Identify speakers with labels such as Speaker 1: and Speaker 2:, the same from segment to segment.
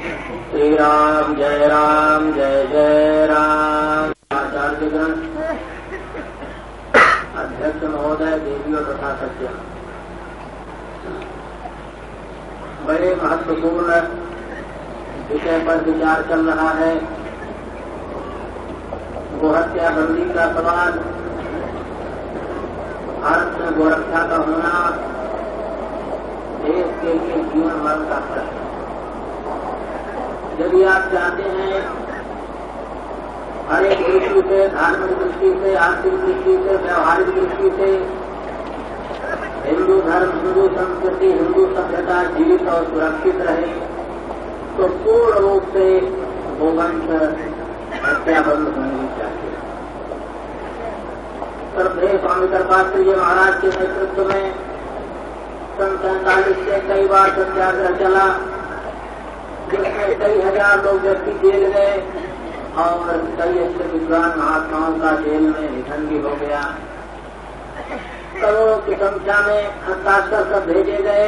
Speaker 1: श्री राम जय जय राम। आचार्यगण, अध्यक्ष महोदय, देवियों तथा सज्जन, बड़े महत्वपूर्ण विषय पर विचार चल रहा है। गोहत्या बंदी का सवाल, भारत में गोरक्षा का होना देश के लिए जीवन मरण का प्रश्न। यदि आप चाहते हैं हर एक दृष्टि से, धार्मिक दृष्टि से, आर्थिक दृष्टि से, व्यवहारिक दृष्टि से हिंदू धर्म, हिंदू संस्कृति, हिंदू सभ्यता जीवित और सुरक्षित रहे, तो पूर्ण रूप से गोवंश हत्या बंद होनी चाहिए। श्रद्धेय स्वामी कृपाचार्य जी महाराज के नेतृत्व में सन 47 से कई बार सत्याग्रह चला, जिसमें कई हजार लोग व्यक्ति जेल गए और कई ऐसे विद्वान महात्माओं का जेल में निधन भी हो गया। करोड़ों की संख्या में हस्ताक्षर सब भेजे गए,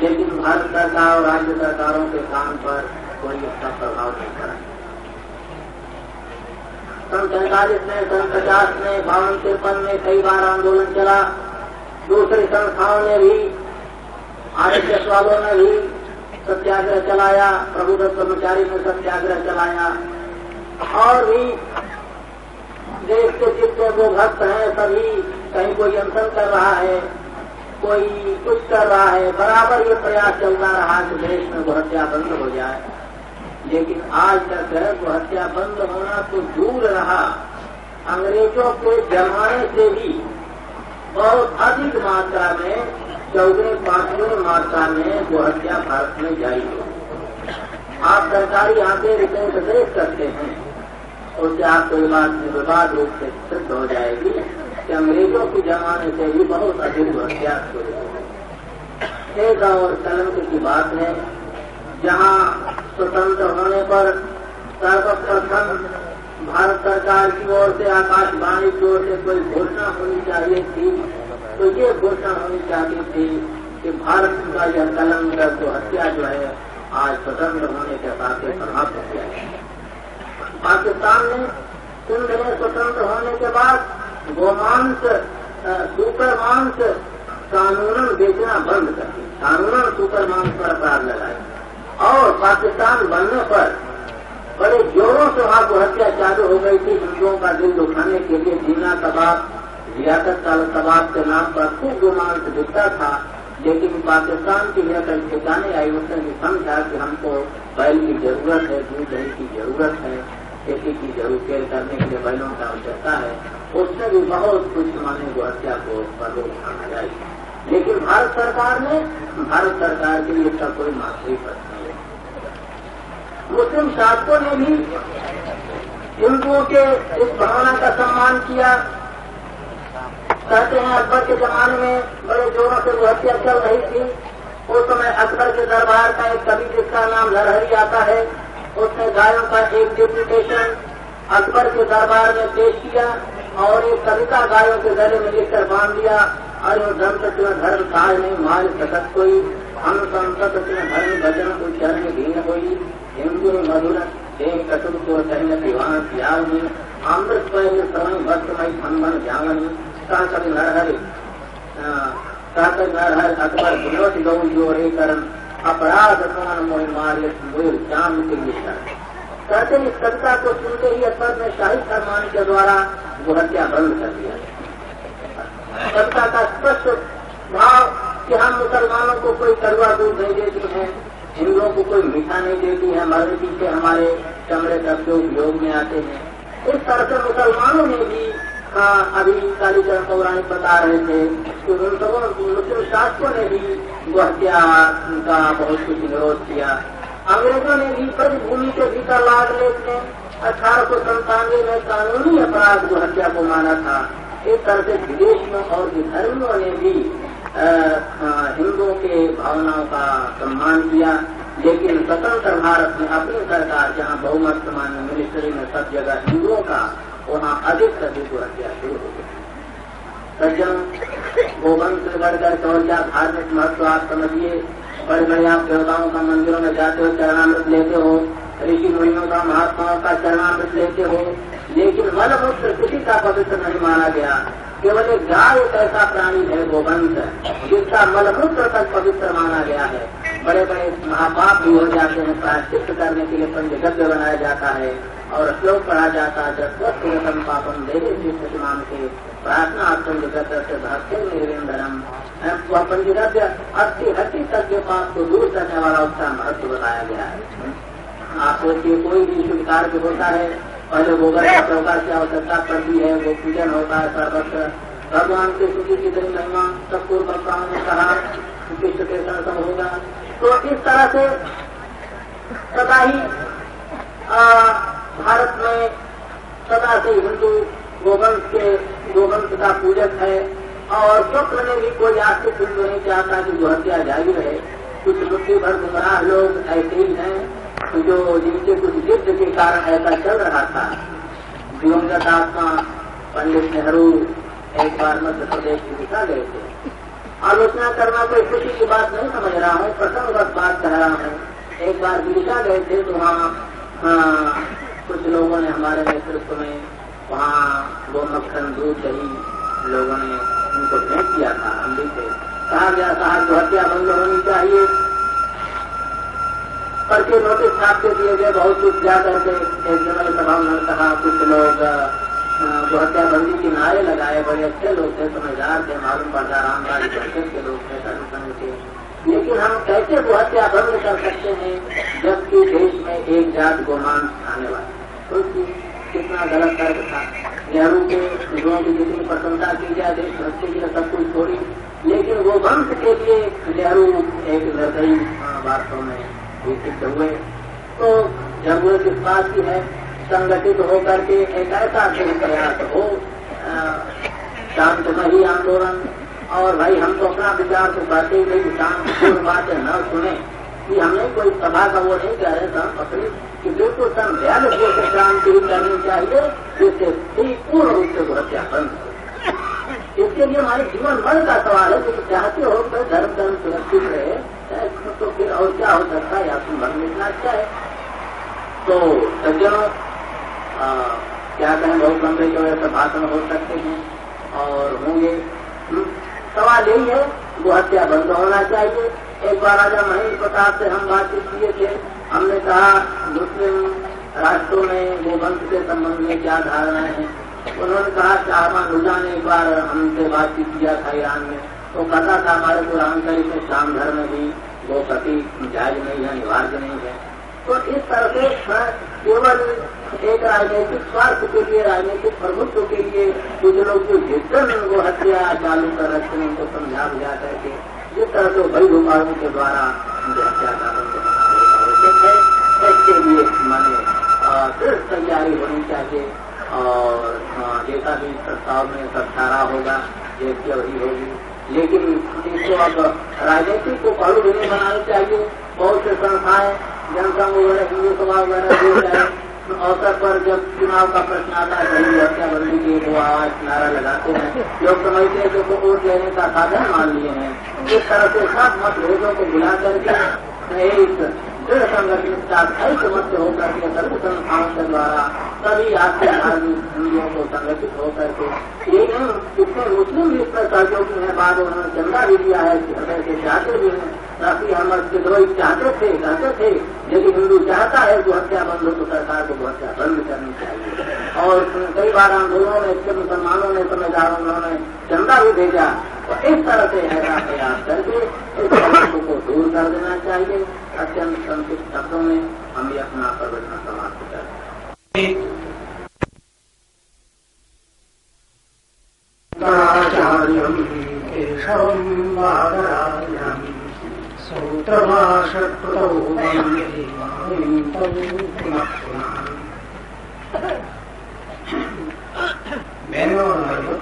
Speaker 1: लेकिन भारत सरकार और राज्य सरकारों के काम पर कोई इसका प्रभाव नहीं पड़ा। सन 47 में, सन 50 में, 52-53 में कई बार आंदोलन चला। दूसरी संस्थाओं ने भी, आरएसएस वालों ने भी सत्याग्रह चलाया, प्रबुद्ध ब्रह्मचारी ने सत्याग्रह चलाया, और भी देश के जितने जो भक्त हैं सभी, कहीं कोई अनशन कर रहा है, कोई कुछ कर रहा है, बराबर ये प्रयास चलता रहा कि देश में गोहत्या बंद हो जाए। लेकिन आज तक गोहत्या बंद होना तो दूर रहा, अंग्रेजों के जमाने से भी बहुत अधिक मात्रा में, 4-5 मात्रा में गोहत्या भारत में जारी हो। आप सरकारी आंकड़े रिपोर्ट देख सकते हैं, उससे आपको ये बात निर्विवाद रूप से सिद्ध हो जाएगी कि अंग्रेजों के जमाने से भी बहुत अधिक गोहत्या शुरू हो। एक और कलंक की बात है, जहाँ स्वतंत्र होने पर सर्वप्रथम भारत सरकार की ओर से, आकाशवाणी की ओर से कोई घोषणा होनी चाहिए थी, तो ये घोषणा होनी चाहिए थी कि भारत का यह कलंक गोहत्या जो है आज स्वतंत्र होने के साथ समाप्त हो गया है। पाकिस्तान ने सिंध में स्वतंत्र होने के बाद गोमांस, सुपर मांस कानूनन बेचना बंद कर दिया, कानूनन सुपर मांस पर अपराध लगाए, और पाकिस्तान बनने पर बड़े जोरों से वहां गोहत्या चालू हो गई थी। हिंदुओं का दिल दुखाने के लिए जीना कबाब, रियासत कबाब के नाम पर खूब गोमांस बिकता था, लेकिन पाकिस्तान की रियासत ठिकाने आई, उसने भी समझा कि हमको बैल की जरूरत है, दूध दही की जरूरत है, खेती की जरूरत करने के लिए बैलों की आवश्यकता है, उसने भी बहुत कुछ माने गोहत्या को पर रोकथाम लगाई। लेकिन भारत सरकार के लिए इसका कोई मातृ प्रश्न नहीं है। मुस्लिम शासकों ने भी हिंदुओं के इस भावना का सम्मान किया। कहते हैं अकबर के जमाने में बड़े जोरों से गोहत्या चल रही थी। उस समय अकबर के दरबार का एक कवि जिसका नाम नरहरी आता है, उसने गायों का एक डिप्यूटेशन अकबर के दरबार में पेश किया और एक कविता गायों के गले में लिखकर बांध दिया। अरे धर्म धर्म काज नहीं माल सकत कोई, हम संसद धर्म भजन कोई चरण दीन कोई, हिंदू मधुर देख कटुक को सहन दीवान पियावनी, अमृत पहले समय भक्तमय संबन जावनी, कहकर नरहर अकबर विनोद गौ जोरे करम, अपराध मान मोह मार्य चांद के लिए। कहते इस कविता को सुनते ही अकबर ने शाही फरमान के द्वारा गोहत्या बंद कर दिया। कविता का स्पष्ट भाव कि हम मुसलमानों को कोई कड़वा दूध नहीं देती हैं, हिंदुओं को कोई मीठा नहीं देती है, मरने पीछे हमारे चमड़े तक उपयोग में आते हैं। इस तरह से मुसलमानों ने भी अभी कालीचरण पौराणिक बता रहे थे कि उन सबों मुस्लिम शासकों ने भी गोहत्या का बहुत कुछ विरोध किया। अंग्रेजों ने भी भूमि के भीतर लाद लेते 1897 में कानूनी अपराध गोहत्या को माना था। इस तरह से विदेशियों और विधर्मियों ने भी हिंदुओं के भावनाओं का सम्मान किया। लेकिन स्वतंत्र भारत में अपनी सरकार जहां बहुमत मान्य मिनिस्ट्री में सब जगह हिंदुओं का, वहां अधिक से अधिक गोहत्या शुरू हो गई। सज्जनों, गोवंश से बढ़कर और क्या धार्मिक महत्व आप समझिए। बड़े बड़े आप देवताओं का मंदिरों में जाते हो, चरणामृत लेते हो, ऋषि मुनियों का महात्माओं का चरणामृत लेते हो, लेकिन मलमूत्र किसी का पवित्र नहीं माना गया। केवल एक गाय एक ऐसा प्राणी है गोवंश जिसका मलमूत्र तक पवित्र माना गया है। बड़े बड़े महापाप भी हो जाते हैं, प्रायश्चित करने के लिए पंचगव्य बनाया जाता है और श्लोक पढ़ा जाता है, जब स्वस्तम पापम देवे प्रतिमान के प्रार्थना पंचगव्य से भक्ति निर्विंदरम। वह पंचगव्य 80 तक के पाप को दूर करने वाला उसका महत्व बताया गया है। आप सोचिए कोई भी शुभ कार्य होता है, पहले गोबर का प्रकार की आवश्यकता पड़ती है, वो पूजन होता है सर्वत्र। भगवान के स्तुति की बड़ी महिमा सब पूर्व वक्ताओं ने कहा विश्व के सब होगा। तो इस तरह से सदा ही भारत में सदा से हिंदू गोवंश का पूजक है और स्वप्न में भी कोई आस्तिक हिंदू नहीं चाहता कि जो हत्या जारी रहे। कुछ मुट्ठी भर गुमराह लोग ऐसे ही हैं जो जिनके कुछ जिद के कारण ऐसा चल रहा था। दिवंगत आत्मा पंडित नेहरू एक बार मध्य प्रदेश की दिशा गए थे। आलोचना करना कोई खुशी की बात नहीं समझ रहा हूँ, प्रसंगवश बात कह रहा हूँ। एक बार विदिशा गए थे तो वहाँ कुछ लोगों ने हमारे नेतृत्व में वहाँ वो मक्खन दूध दही लोगों ने उनको भेंट किया था। हम भी थे। कहा गया साहब जो हत्या बंद होनी चाहिए, करके नोटिस छापते दिए गए। बहुत कुछ जा करके एक जनरल सभा में कहा, कुछ लोग जो हत्याबंदी के नारे लगाए, बड़े अच्छे लोग थे, समझदार थे, मालूम पड़ता रामबाड़ी परिषद के लोग थे, संगठन थे। लेकिन हम कैसे वो हत्या बंद कर सकते हैं जबकि देश में एक जात गोमांस खाने वाले। तो कितना गलत तर्क था। नेहरू के लोगों की जितनी प्रशंसा की जाए देशभक्ति की सब कुछ छोड़ी, लेकिन वो वंश के लिए नेहरू एक निर्दयी वास्तव में सिद्ध हुए। तो जरूरत इस बात की है संगठित होकर के एक ऐसा प्रयास हो, शांतमयी आंदोलन। और भाई हम तो अपना विचार तो कहते ही नहीं, शांतिपूर्ण बातें न सुने कि हमने कोई सभा का वो नहीं कह रहे थे अपनी कि बिल्कुल संध्याल से क्रांति करनी चाहिए जिससे पूर्ण रूप से हत्या बंद हो। इसके लिए हमारे जीवन भर का सवाल है कि चाहते हो तो धर्म सुरक्षित रहे, तो फिर और क्या हो सकता है, आपको भर मिलना अच्छा है। तो सज्जनों क्या कहें, बहुत लंबे जो है भाषण हो सकते हैं और होंगे। सवाल यही है वो हत्या बंद होना चाहिए। एक बार राजा महेंद्र प्रताप से हम बातचीत किए थे। हमने कहा मुस्लिम राष्ट्रों में गोवंश के संबंध में क्या धारणाएं हैं। उन्होंने कहा शाहमान हुजा ने एक बार हमसे बातचीत किया था ईरान में, तो कहता था हमारे कुरान शरीफ में शाम धर्म में भी गोपति जायज नहीं है, अनिवार्य नहीं है। तो इस तरह से केवल एक राजनीतिक स्वार्थ के लिए, राजनीतिक प्रभुत्व के लिए कुछ लोग जो जिद्दन वो हत्या चालू कर रखते हैं उनको समझा बुझा करके जिस तरह से बड़ी उपायों के द्वारा हत्या का आवश्यक है, इसके लिए माने दृढ़ तैयारी होनी चाहिए। और जैसा भी प्रस्ताव में सब सारा होगा, देश की अवधि होगी, लेकिन इसको अब राजनीतिक को पहलू भी नहीं बनाना चाहिए। बहुत से संस्थाएं जनसंघ वगैरह, हिंदू सभा वगैरह जो है अवसर पर जब चुनाव का प्रश्न आता है कहीं हत्याबंदी के वो आवाज नारा लगाते हैं, लोग समझते हैं कि उनको वोट लेने का साधन मान लिए हैं। इस तरह से सब मतभेदों को बुला करके एक दृढ़ संगठित ऐसे मत होकर के सभी संस्थाओं के द्वारा सभी आपके हिंदुओं को संगठित होकर के ये कितने मुस्लिम भी इसमें सहयोगी है। बाद उन्होंने चंदा भी दिया है, हृदय से चाहते भी हैं, ताकि हम विद्रोही चाहते थे, कहते थे यदि हिंदू चाहता है जो हत्या बंद हो तो सरकार को हत्या बंद करनी चाहिए। और कई बार आंदोलनों में इसके मुसलमानों ने, समझदारों उन्होंने चंदा भी भेजा। तो इस तरह से ऐसा प्रयास करके इस समस्या को दूर कर देना चाहिए। अत्यंत संक्षिप्त शब्दों में हम ये अपना प्रवचन समाप्त करते हैं।
Speaker 2: बहनों और भाइयों,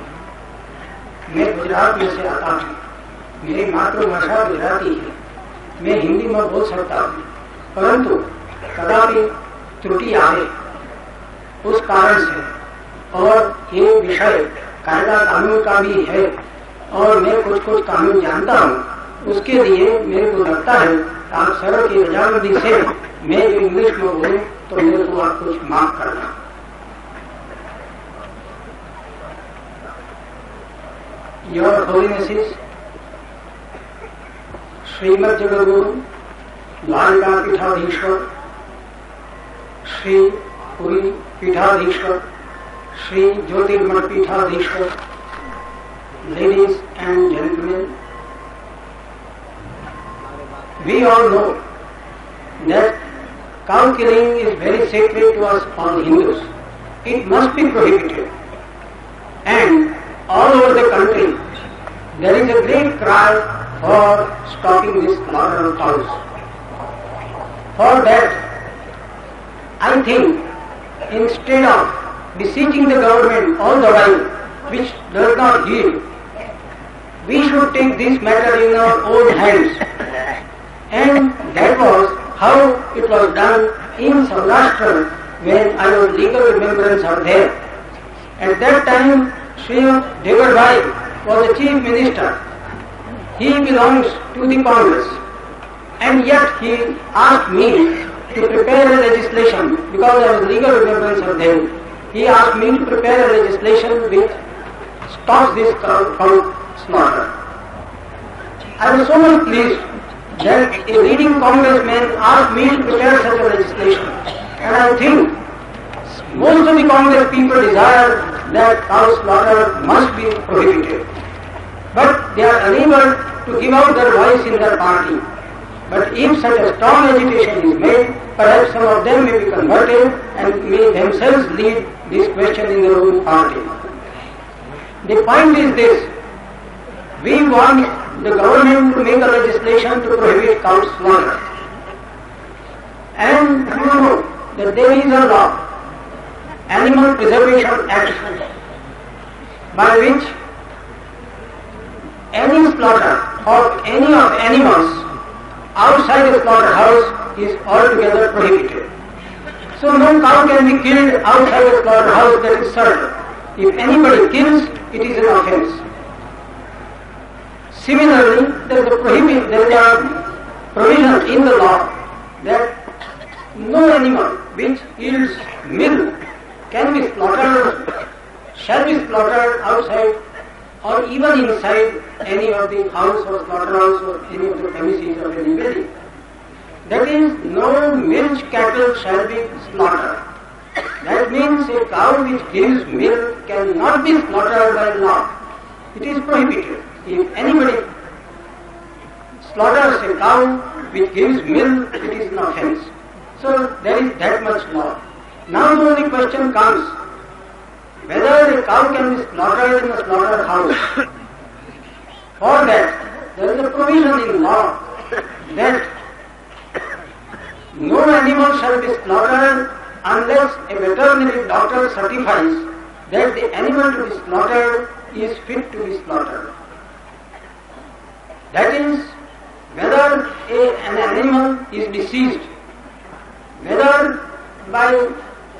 Speaker 2: मैं गुजरात में से आता हूँ। मेरी मातृभाषा गुजराती है। मैं हिंदी में बोल सकता हूँ, परंतु कदापि त्रुटि आए उस कारण से, और ये विषय कायदा कानून का भी है और मैं कुछ कानून जानता हूँ, उसके लिए मेरे को लगता है आप सर की रजामंदी से मैं जो इंग्लिश में बोलूं तो मेरे को आप कुछ माफ करना। योर होलीनेसेस श्रीमद जगद्गुरु द्वारिका पीठाधीश्वर श्री पुरी पीठाधीश्वर श्री ज्योतिर्मठ पीठाधीश्वर, ladies and gentlemen, we all know that cow killing is very sacred to us all Hindus. It must be prohibited. And all over the country there is a great cry for stopping this slaughter of cows. For that, I think instead of beseeching the government all the while, which does not heed, we should take this matter in our own hands. And that was how it was done in Saurashtra when our legal remembrance are there. At that time, Sri Devar Bhai was the chief minister. He belongs to the Congress, and yet he asked me to prepare a legislation because our legal remembrance are there. He asked me to prepare a legislation which stops this cow slaughter. I was so much pleased that a leading congressman asked me to prepare such a legislation, and I think most of the Congress people desire that cow slaughter must be prohibited. But they are unable to give out their voice in their party. But if such a strong agitation is made, perhaps some of them may be converted and may themselves lead this question in their own party. The point is this: we want the government to make a legislation to prohibit cow slaughter. And you know that there is a law, Animal Preservation Act, by which any slaughter of any of animals outside the slaughterhouse is altogether prohibited. So no cow can be killed outside the slaughterhouse, that is certain. If anybody kills, it is an offence. Similarly, there is a provision in the law that no animal which yields milk can be slaughtered, shall be slaughtered outside or even inside any of the house or slaughterhouse or any of the premises of any building. That is, no milch cattle shall be slaughtered. That means a cow which gives milk cannot be slaughtered by law. It is prohibited. If anybody slaughters a cow which gives milk, it is an offence. So there is that much law. Now the only question comes, whether a cow can be slaughtered in a slaughterhouse. For that, there is a provision in law that no animal shall be slaughtered unless a veterinary doctor certifies that the animal to be slaughtered is fit to be slaughtered. That is, whether an animal is deceased, whether by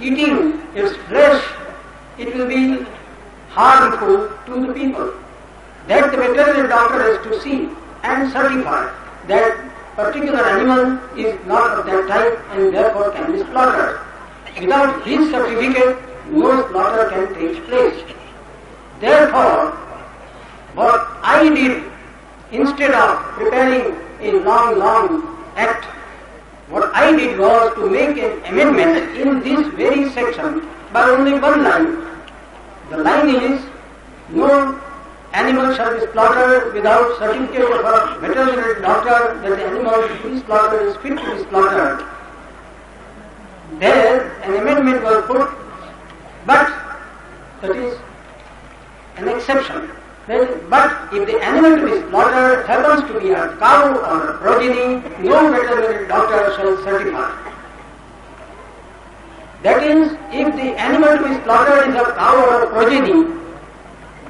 Speaker 2: eating its flesh it will be harmful to the people. That the veterinary doctor has to see and certify that particular animal is not of that type and therefore can be slaughtered. Without his certificate, no slaughter can take place. Therefore, what I did, instead of preparing a long act, what I did was to make an amendment in this very section by only one line. The line is, no animal shall be slaughtered without certificate of a veterinary doctor that the animal to be slaughtered is fit to be slaughtered. There an amendment was put, but that is an exception. But if the animal to be slaughtered happens to be a cow or a progeny, no veterinary doctor shall certify. That is, if the animal to be slaughtered is a cow or a progeny,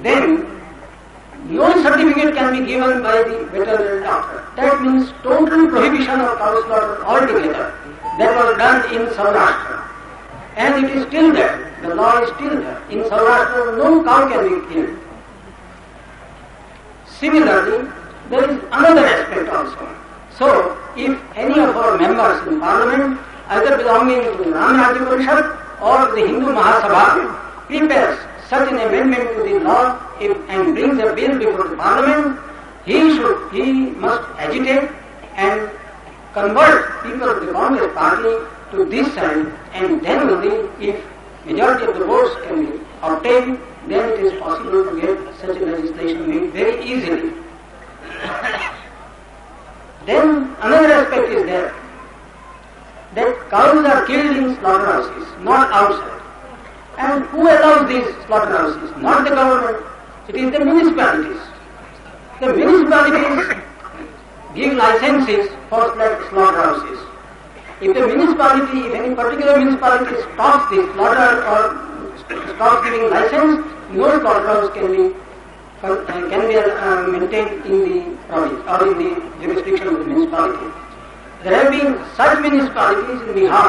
Speaker 2: then no certificate can be given by the veterinary doctor. That means total prohibition of cow slaughter altogether. That was done in Saurashtra. And it is still there. The law is still there. In Saurashtra, no cow can be killed. Similarly, there is another aspect also. So, if any of our members in Parliament, either belonging to the Ram Rajya Parishad or the Hindu Mahasabha, prepares such an amendment to the law and brings a bill before the Parliament, he must agitate and convert people of the Congress party to this side, and then only, if majority of the votes can be obtained, then it is possible to get such a legislation made very easily. Then another aspect is there, that cows are killed in slaughterhouses, not outside. And who allows these slaughterhouses? Not the government, it is the municipalities. The municipalities give licenses for slaughterhouses. If the municipality, if any particular municipality stops the slaughter or stops giving license, no slaughterhouse can be maintained in the province or in the jurisdiction of the municipality. There have been such municipalities in Bihar,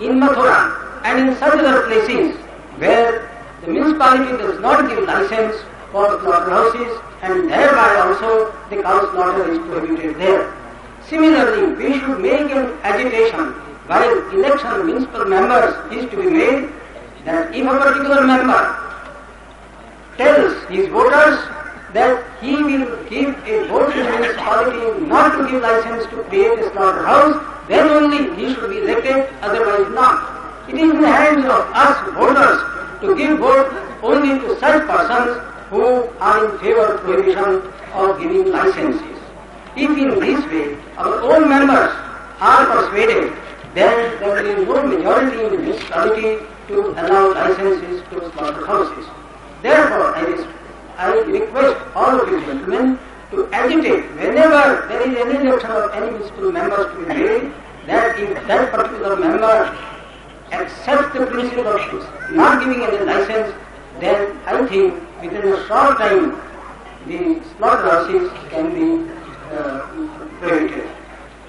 Speaker 2: in Mathura, and in such other places where the municipality does not give license for slaughterhouses, and thereby also the cow slaughter is prohibited there. Similarly, we should make an agitation while election of municipal members is to be made, that if a particular member tells his voters that he will give a vote to the municipality not to give license to create a slaughterhouse, then only he should be elected, otherwise not. It is in the hands of us voters to give vote only to such persons who are in favor of prohibition of giving licenses. If in this way our own members are persuaded, then there will be no majority in the municipality to allow licenses to slaughterhouses. Therefore, I request all of you gentlemen to agitate whenever there is any election of any municipal members to be made, that if that particular member accepts the principle of not giving any license, then I think within a short time the slaughterhouses can be prohibited.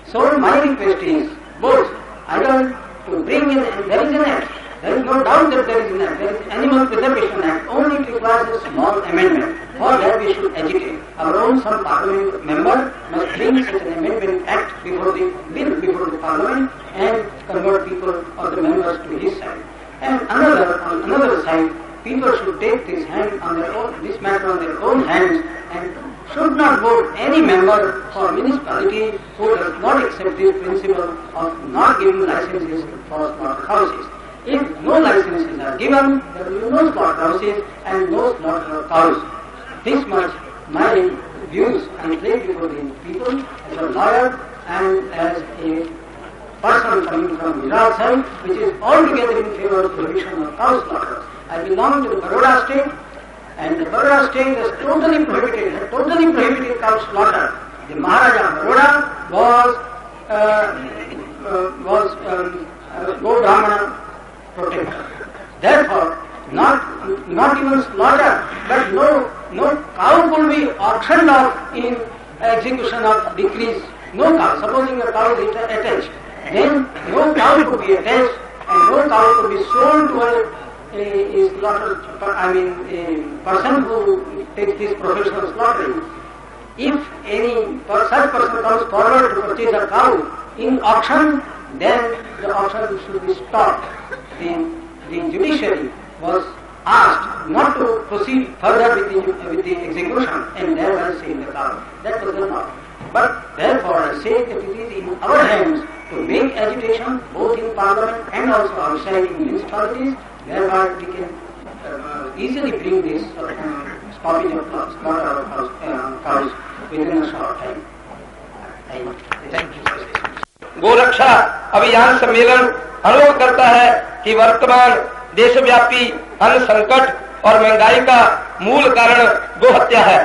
Speaker 2: So my request is both either to bring in, and there is an act, there is no doubt that there is an act, there is Animal Preservation Act, only it requires a small amendment. For that we should agitate. Our own some Parliament member must bring such an amendment act before the bill before the Parliament and convert people or the members to his side. And on another side, people should take this matter on their own hands and should not vote any member for municipality who does not accept this principle of not giving licenses for slaughterhouses. If no licenses are given, there will be no slaughterhouses and no slaughter of cows. This much my views I place before the people as a lawyer and as a person coming from Gujarat side, which is altogether in favor of prohibition of cow slaughter. I belong to the Baroda state, and the Baroda state has totally prohibited cow slaughter. The Maharaja of Baroda was Go Brahmana protector. Therefore, not even slaughter, but no cow could be auctioned off in execution of decrees. No cow. Supposing a cow is attached, then no cow could be attached, and no cow could be sold to a person who takes this profession of slaughtering. If any such person comes forward to purchase a cow in auction, then the auction should be stopped. The judiciary was asked not to proceed further with the execution and thereby save the cow. That was the law. But therefore I say that it is in our hands to make agitation both in Parliament and also outside in municipalities, whereby we can easily bring this stoppage of slaughter of cows within a short time. Thank you.
Speaker 3: गोरक्षा अभियान सम्मेलन अनुरोध करता है कि वर्तमान देशव्यापी अन्न संकट और महंगाई का मूल कारण गोहत्या है।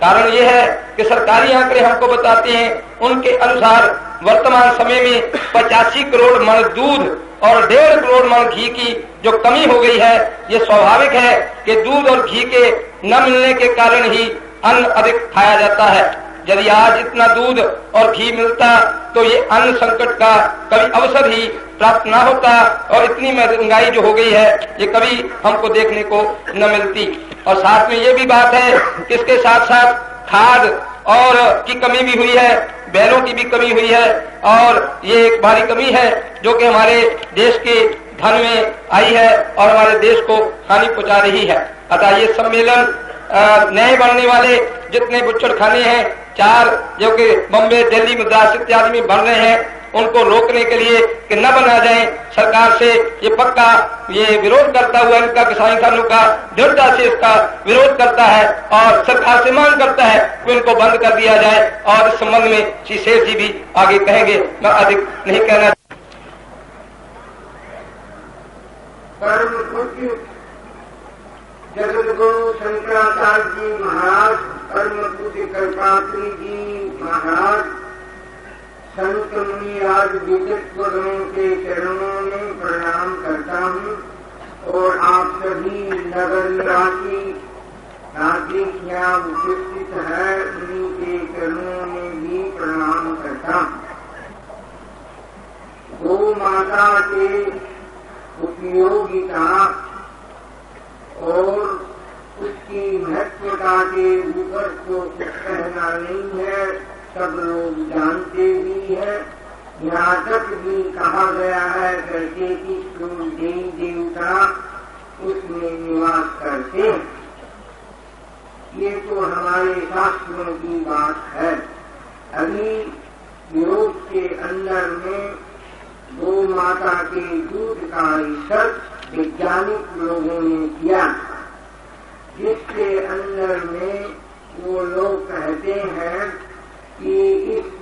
Speaker 3: कारण ये है कि सरकारी आंकड़े हमको बताते हैं, उनके अनुसार वर्तमान समय में 85 करोड़ मन दूध और 1.5 करोड़ मन घी की जो कमी हो गई है, ये स्वाभाविक है कि दूध और घी के न मिलने के कारण ही अन्न अधिक खाया जाता है। यदि आज इतना दूध और घी मिलता तो ये अन्न संकट का कभी अवसर ही प्राप्त न होता और इतनी महंगाई जो हो गई है ये कभी हमको देखने को न मिलती। और साथ में ये भी बात है कि इसके साथ साथ खाद और की कमी भी हुई है, बैलों की भी कमी हुई है, और ये एक भारी कमी है जो कि हमारे देश के धन में आई है और हमारे देश को हानि पहुंचा रही है। अतः ये सम्मेलन नए बनने वाले जितने बुच्चड़खाने हैं, 4 जो कि बम्बे, दिल्ली, मद्रास इत्यादि में बन रहे हैं, उनको रोकने के लिए कि न बना जाए, सरकार से ये पक्का ये विरोध करता हुआ इनका किसान संगठनों का दृढ़ता से इसका विरोध करता है और सरकार से मांग करता है कि इनको बंद कर दिया जाए। और इस संबंध में श्री शेर जी भी आगे कहेंगे, मैं अधिक नहीं कहना।
Speaker 2: परम पूज्य जगत गुरु शंकराचार्य जी महाराज, परम पूज्य कल्पात्री जी महाराज, संत मुनि राज विद्वद्गणों के चरणों में प्रणाम करता हूँ और आप सभी नगर निवासी नागरिक यहाँ उपस्थित है उन्हीं के चरणों में भी प्रणाम करता हूँ। गौ माता के उपयोगिता और उसकी महत्वता के ऊपर तो कुछ कहना नहीं है, सब लोग जानते भी है। यहाँ तक भी कहा गया है करके कि सूर्य देवी देवता उसमें निवास करते हैं। ये तो हमारे शास्त्रों की बात है। अभी यूरोप के अंदर में गौ माता के दूध का रिसर्च वैज्ञानिक लोगों ने किया, जिसके अंदर में वो लोग कहते हैं कि इस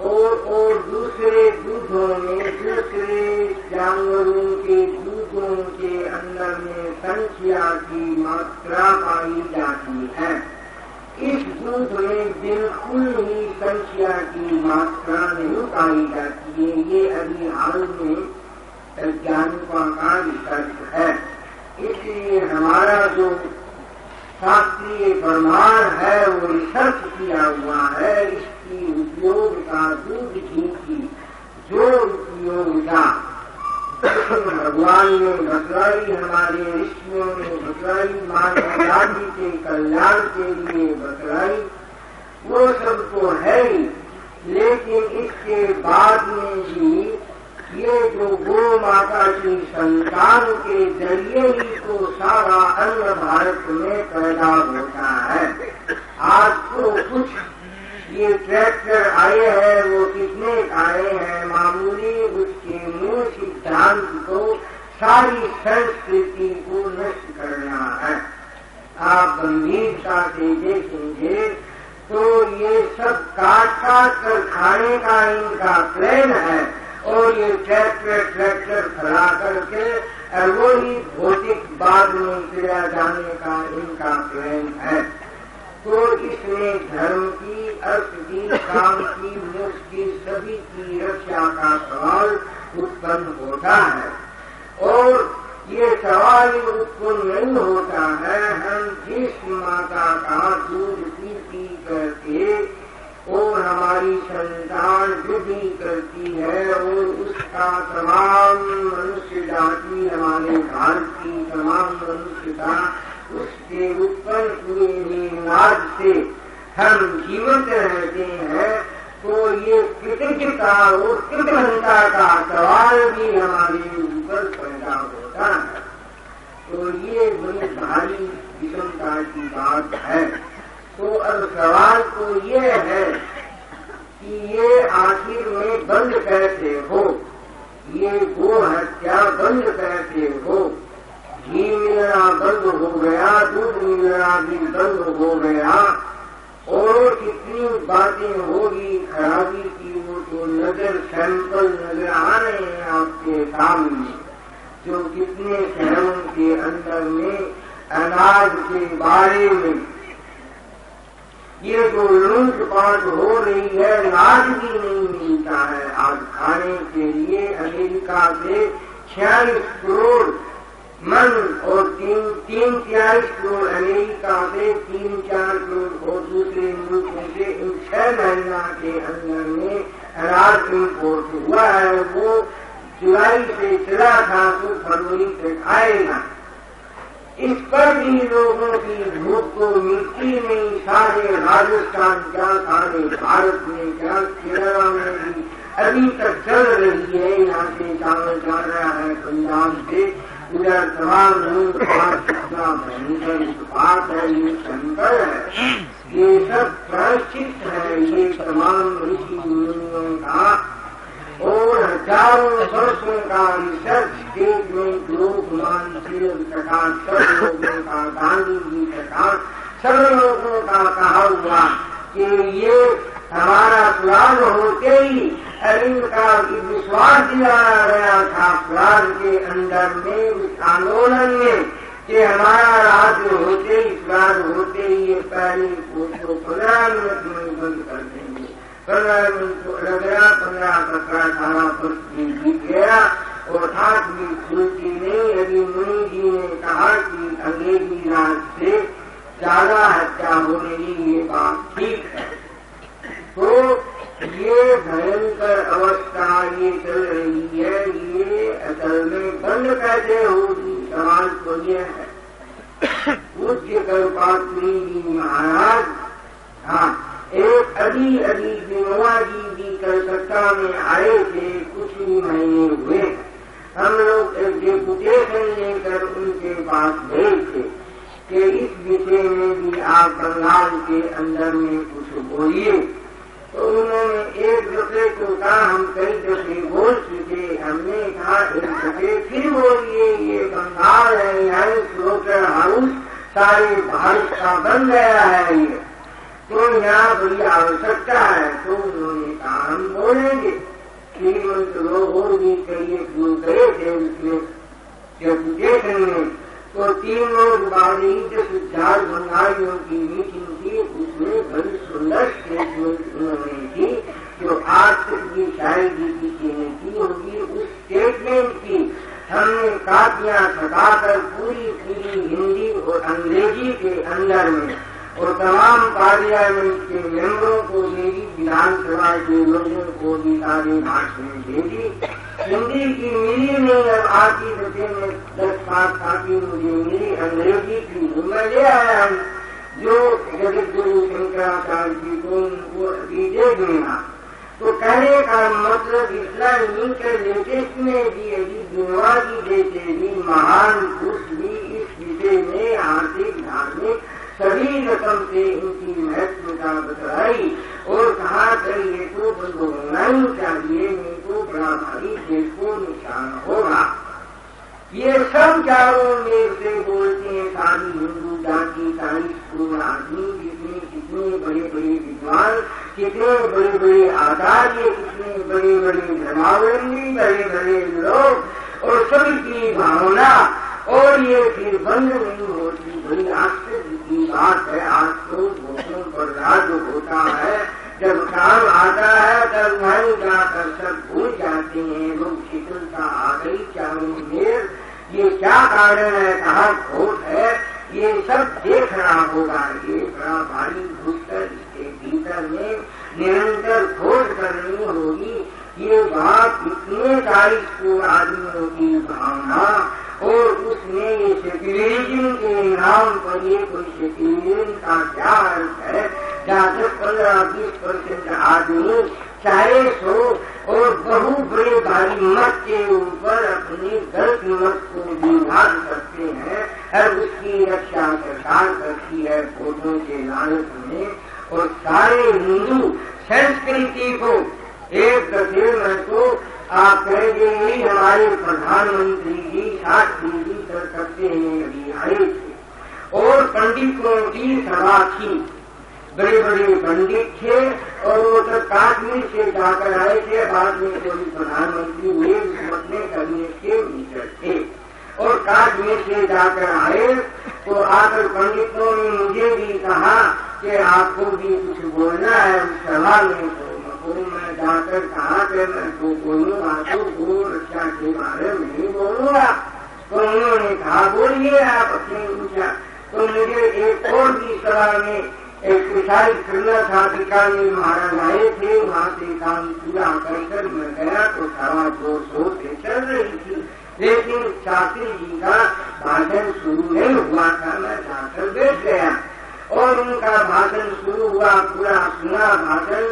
Speaker 2: और दूसरे दूधों में, दूसरे जानवरों के दूधों के अंदर में संख्या की मात्रा पाई जाती है। इस दूध में बिल्कुल ही संख्या की मात्रा नहीं पाई जाती है। ये अभी हाल में वैज्ञानिकों का रिसर्च है। इसलिए हमारा जो शास्त्रीय प्रमाण है वो रिसर्च किया हुआ है। इसकी उपयोगिता दूध घी की जो उपयोगिता भगवान ने बतलाई, हमारे ऋषियों ने बतलाई, मानव जाति के कल्याण के लिए बतलाई, वो सब तो है ही। लेकिन इसके बाद में भी ये जो गौ माता की संतान के जरिए ही तो सारा अन्न भारत में पैदा होता है। आज तो कुछ ये ट्रैक्टर आए हैं, वो कितने आए हैं मामूली, उसके मूल सिद्धांत को, सारी संस्कृति को नष्ट करना है। आप गंभीरता से देखेंगे तो ये सब काट कर खाने का इनका प्लान है और ये ट्रैक्टर खड़ा करके वो ही भौतिक बाद में फिरा जाने का इनका प्लान है। तो इसमें धर्म की, अर्थ की, काम की, मोक्ष की, सभी की रक्षा का सवाल उत्पन्न होता है। और ये सवाल उत्पन्न नहीं होता है, हम जिस माता का दूध पी करके और हमारी संतान वृद्धि करती है और उसका तमाम मनुष्य जाति, हमारे भारत की तमाम मनुष्यता, उसके उत्पन्न हुए नाद से हम जीवित रहते हैं। तो ये कृतज्ञता और कृतज्ञता का सवाल भी हमारे ऊपर पैदा होता है। तो ये बड़ी भारी विषमता की बात है। तो अब सवाल तो ये है कि ये आखिर में बंद कैसे हो, ये गो हत्या बंद कैसे हो। घी मिलना बंद हो गया, दूध मिलना भी बंद हो गया और कितनी बातें होगी खराबी की, वो तो नजर सैंपल नजर आ रहे हैं आपके सामने। जो कितने शहरों के अंदर में अनाज के बारे में ये जो लूटपाट हो रही है, अनाज भी नहीं मिलता है आज खाने के लिए। अमेरिका से 46 करोड़ मन और 43 करोड़ अमेरिका से 3-4 करोड़ और दूसरे मुल्कों से इन 6 महीना के अंदर में अनाज इम्पोर्ट हुआ है। वो जुलाई से चला था तो फरवरी तक आएगा। इस पर भी लोगों की भूख को मिट्टी में सारे राजस्थान क्या, सारे भारत में क्या, केरला में भी अभी तक चल रही है। यहाँ से चावल जा रहा है पंजाब से, उधर तमाम लोग कितना भयंकर उत्पात है, ये संकट है, ये सब प्रायश्चित है, ये तमाम ऋषि मुनियों का और हजारों वर्षों का रिसर्च स्टेटमेंट लोकमान तिलक सरकार, सब लोगों का, गांधी जी सरकार, सब लोगों का कहा हुआ कि ये हमारा स्वराज होते ही अरविंद का विश्वास दिलाया गया था स्वराज के अंदर में, उस आंदोलन में, कि हमारा राज्य होते ही, स्वराज होते ही ये पहले को 15 मिनट में बंद कर देंगे। 15 मिनट को लग रहा, 15-17-18 वर्ष बीत गया और आंख भी खुलती नहीं। अभी मुनि जी ने कहा कि अंग्रेजी राज से ज्यादा हत्या हो रही, ये बात ठीक है। तो ये भयंकर अवस्था ये चल रही है, ये असल में बंद कैसे होगी? सवाल तो ये है। पूज्य कल्पात्री जी महाराज, हाँ, एक अभी विनोबा जी कलकत्ता में आए थे, कुछ ही महीने हुए। हम लोग एक डेपुटेशन लेकर उनके पास गए थे कि इस विषय में भी आप बंगाल के अंदर में कुछ बोलिए। तो उन्होंने एक दफे को कहा, हम कई दफे बोल चुके, हमने कहा एक दफे फिर बोलिए, ये बंगाल है, यहाँ स्लोटर हाउस सारे भारत का बन गया है ये, तो यहाँ बड़ी आवश्यकता है। तो उन्होंने कहा हम बोलेंगे। श्रीमंत लोग और भी कई क्यों गए थे उसमें डेपुटेशन में, तो 3 रोज बाद ही जो 4 बंगालियों की मीटिंग थी, उसमें बड़ी सुंदर स्टेटमेंट उन्होंने की, जो आज तक भी शायद किसी ने की होगी। उस स्टेटमेंट की हमने कापियां छपाकर पूरी हिंदी और अंग्रेजी के अंदर में और तमाम पार्लियामेंट के मेंबरों को भेजी, विधानसभा के लोगों को भी सारे भाषण भेजी। हिंदी की मिली नहीं, अब आती दफे में 10-5 कापी मुझे मिली अंग्रेजी की, मैं ले आया जो जगत गुरु शंकराचार्य जी को उनको अभी दे देना। तो कहने का मतलब इतना नहीं कि लेटेस्ट में भी यदि विनोबा जी जैसे भी महान पुरुष भी इस विषय में आर्थिक धार्मिक सभी रकम से इनकी महत्वता बताई और कहा कि ये तो बंद होना ही चाहिए, नहीं तो बड़ा भारी देश को नुकसान होगा। ये सब चारों में से बोलते हैं, सारी हिंदू जाति, सारी स्कूल आदमी, कितने बड़े बड़े विद्वान, कितने बड़े बड़े आचार्य, कितने बड़े बड़े धर्मावलंबी, बड़े बड़े लोग और सभी की भावना, और ये फिर बंद नहीं होती। बड़ी आश्चर्य की बात है, आज तो वोटों पर राज्य होता है, जब काम आता है तब वहीं जाकर सब भूल जाते हैं, लोग शीतलता आ गई चारों में, ये क्या कारण है, कहाँ खोट है, ये सब देखना होगा। ये बड़ा भारी घुसकर इसके भीतर में निरंतर खोज करनी होगी। ये बात इतने 40 आदमियों की भावना और उसमें ये सेक्युलरिज्म के नाम पर ये कोई सेक्युलरिज्म का क्या अर्थ है, जहाँ 10-15-20% आदमी चाहे सो और बहु बड़े भारी मत के ऊपर अपनी गलत मत को विभाग करते हैं और उसकी रक्षा सरकार करती है वोटों के लालच में, और सारे हिंदू संस्कृति को एक दफे में तो आप कह देंगे हमारे प्रधानमंत्री जी 60 करते हैं अभी आए थे, और पंडितों की सभा थी, बड़े बड़े पंडित थे और वो सब काश्मीर से जाकर आए थे, बाद में कोई प्रधानमंत्री हुए, अपने कैबिनेट के मिनिस्टर थे और काश्मीर से जाकर आए। तो आकर पंडितों ने मुझे भी कहा कि आपको भी कुछ बोलना है उस सभा में। तो मैं जाकर कहा कि मैं तो बोलूंगा तो गो रक्षा के बारे में नहीं बोलूंगा। तो उन्होंने कहा बोलिए आप अपनी ऊंचा। तो मुझे एक और भी सभा में एक्सरसाइज करना था, बीकानेर महाराज आए थे, वहाँ से काम पूरा कर मैं गया तो 2:15 से चल रही थी, लेकिन शास्त्री जी का भाषण शुरू नहीं हुआ था, मैं जाकर बैठ गया और उनका भाषण शुरू हुआ। पूरा सुना भाषण,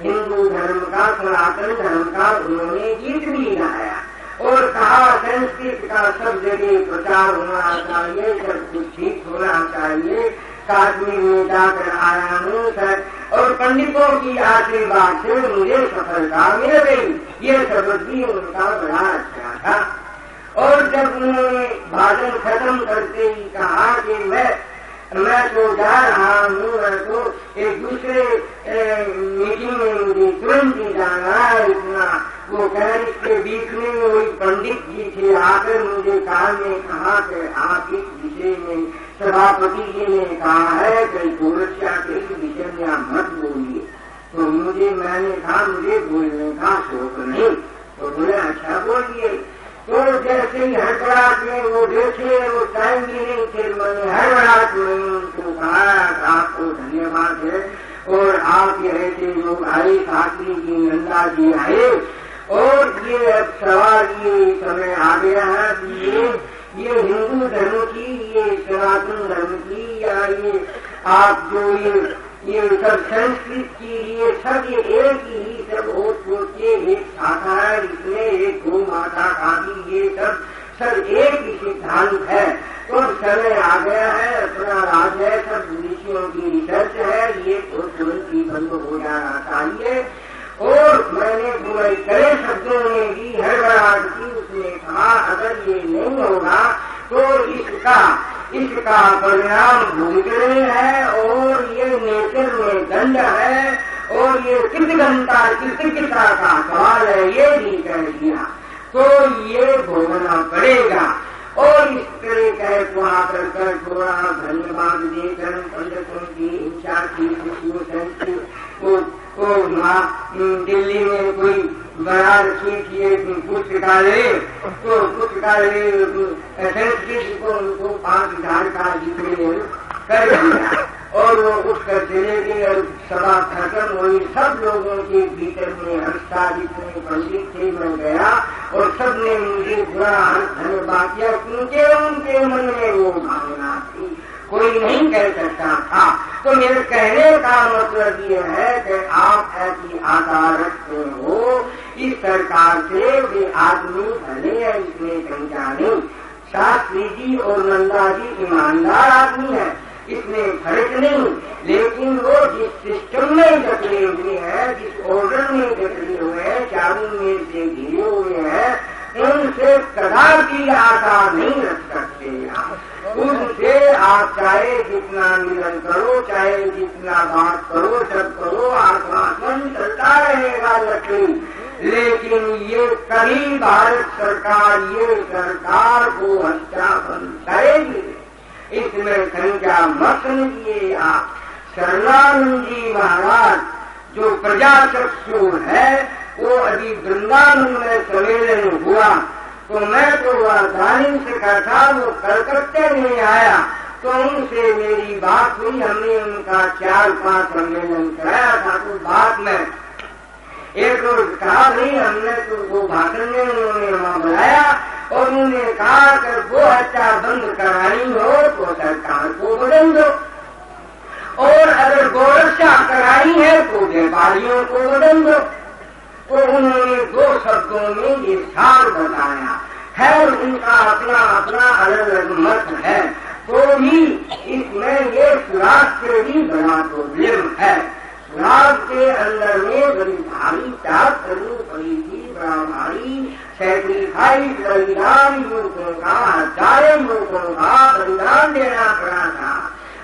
Speaker 2: हिंदू धर्म का, सनातन धर्म का उन्होंने गीत भी गाया और कहा संस्कृत का सब जगह प्रचार होना चाहिए, सब कुछ ठीक होना चाहिए। काश्मीर में जाकर आया हूँ सर और पंडितों की आशीर्वाद से मुझे सफलता मिल गई। ये शब्द भी उनका बड़ा अच्छा था। और जब उन्होंने भाषण खत्म करते ही कहा कि मैं तो जा रहा हूँ, मैं तो एक दूसरे मीटिंग में मुझे तुरंत ही जाना है इतना। वो कह इसके बीच में वही पंडित जी थे, आकर मुझे कान में कहा कि आप इस विषय में सभापति जी ने कहा है कि गोरक्षा के इस विषय में आप मत बोलिए। तो मैंने कहा मुझे बोलने का शौक नहीं। तो बोले अच्छा बोलिए। तो जैसे ही हड़बड़ाहट में वो देखे, वो टाइम भी नहीं थे, मैंने हड़बड़ाहट में उनको कहा आपको धन्यवाद है और आप ये ऐसे जो भाई शास्त्री जी नंदा जी आए और ये अब सवाल ये समय आ गया है कि ये हिंदू धर्म की, ये सनातन धर्म की, या ये आप जो ये सब संस्कृत की, ये सब ये एक ही सब हो के एक शाखा है, इसमें एक गौ माता का भी ये सब एक ही सिद्धांत है। तो समय आ गया है, अपना राज है, सब ऋषियों की रिसर्च है, ये तो तुरंत ही बंद हो जाना चाहिए। और मैंने पूरे कड़े शब्दों में भी हड़बड़ाहट की। उसने कहा अगर ये नहीं होगा तो इसका परिणाम भूतले है और ये नेचर में दंड है और ये कृतज्ञता का सवाल है, ये भी कह दिया तो ये भोगना पड़ेगा। और इस तरह कह को आकर कर थोड़ा धन्यवाद देकर पंडितों की इच्छा की खुशी दिल्ली में कोई बड़ा रखी पुस्तकालय, तो पुस्तकालय संस्कृत को उनको 5,000 का जिक्र कर दिया और वो उठकर चले गए और सभा खत्म हुई। सब लोगों के भीतर में हर्षा, जितने पंडित थे मैं गया और सबने मुझे बुरा धन्यवाद किया क्योंकि उनके मन में वो भावना थी, कोई नहीं कह सकता था। तो मेरे कहने का मतलब ये है कि आप ऐसी आशा रखते हो इस सरकार से, वे आदमी भले है, इसमें शंका नहीं। शास्त्री जी और नंदा जी ईमानदार आदमी है, इसमें फर्क नहीं, लेकिन वो जिस सिस्टम में जकड़े हुए हैं, जिस ऑर्डर में जकड़े हुए हैं, चारों में से घिरे हुए हैं, उनसे कदापि आशा नहीं रख सकते। उनसे आप चाहे जितना मिलन करो, चाहे जितना बात करो, सब करो, आश्वासन चलता रहेगा लकड़ी, लेकिन ये कभी भारत सरकार ये सरकार को हत्या बंद करेगी, इसमें संख्या मत समझिए आप। शरणानंद जी महाराज जो प्रजाचक्षु है, वो अभी वृंदावन में सम्मेलन हुआ तो मैं तो राजधानी से कहता, वो कलकत्ते में आया तो उनसे मेरी बात हुई। हमने उनका 4-5 सम्मेलन कराया था। तो बात में एक रोज कहा भाई हमने तो वो भाषण में उन्होंने वहाँ बुलाया और उन्होंने कहा कि वो हत्या बंद करानी हो तो सरकार को बदल दो, और अगर गोरक्षा करानी है तो व्यापारियों को बदल दो। तो उन्होंने 2 शब्दों में ये सार बताया है, उनका अपना अपना अलग अलग मत है, तो भी इसमें ये सुराष्ट्र भी बड़ा प्रॉब्लम है। सुराग के अंदर में बड़ी भारी त्याग करनी पड़ी थी, बड़ा भारी सैक्रिफाइस बलिदान युवकों का, हजारों लोगों का बलिदान देना पड़ा था।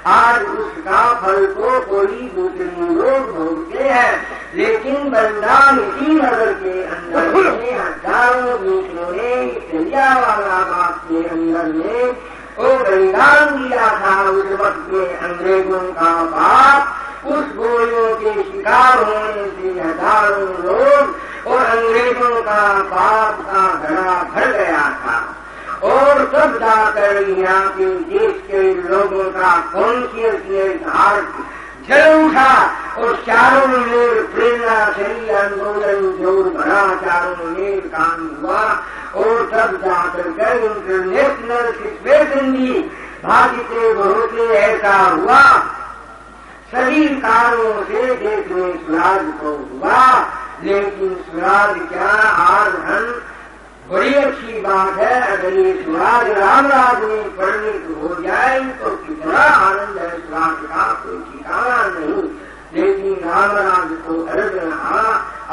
Speaker 2: आज उसका फल को कोई दूसरे लोग भोगते हैं, लेकिन बलिदान इसी नगर के अंदर में हजारों दूसरों ने जलियांवाला बाग के अंदर में वो बलिदान दिया था। उस वक्त में अंग्रेजों का बाप, उस गोलियों के शिकार होने से हजारों लोग और अंग्रेजों का बाप का घड़ा भर गया था और सब जाकर यहाँ के देश के लोगों का कॉन्शियसनेस हार्ट जल उठा और चारों में प्रेरणा सही आंदोलन जोर भरा, चारों में काम हुआ और तब जाकर के इंटरनेशनल सिचुएशन भी भागते बहुते ऐसा हुआ। सभी कारणों से देश में स्वराज तो हुआ, लेकिन स्वराज क्या, आज हम बड़ी अच्छी बात है अगर ये स्वराज राम राज में परिणित हो जाए तो कितना आनंद है, स्वराज का कोई ठिकाना नहीं। लेकिन राम राज को अर्ज रहा,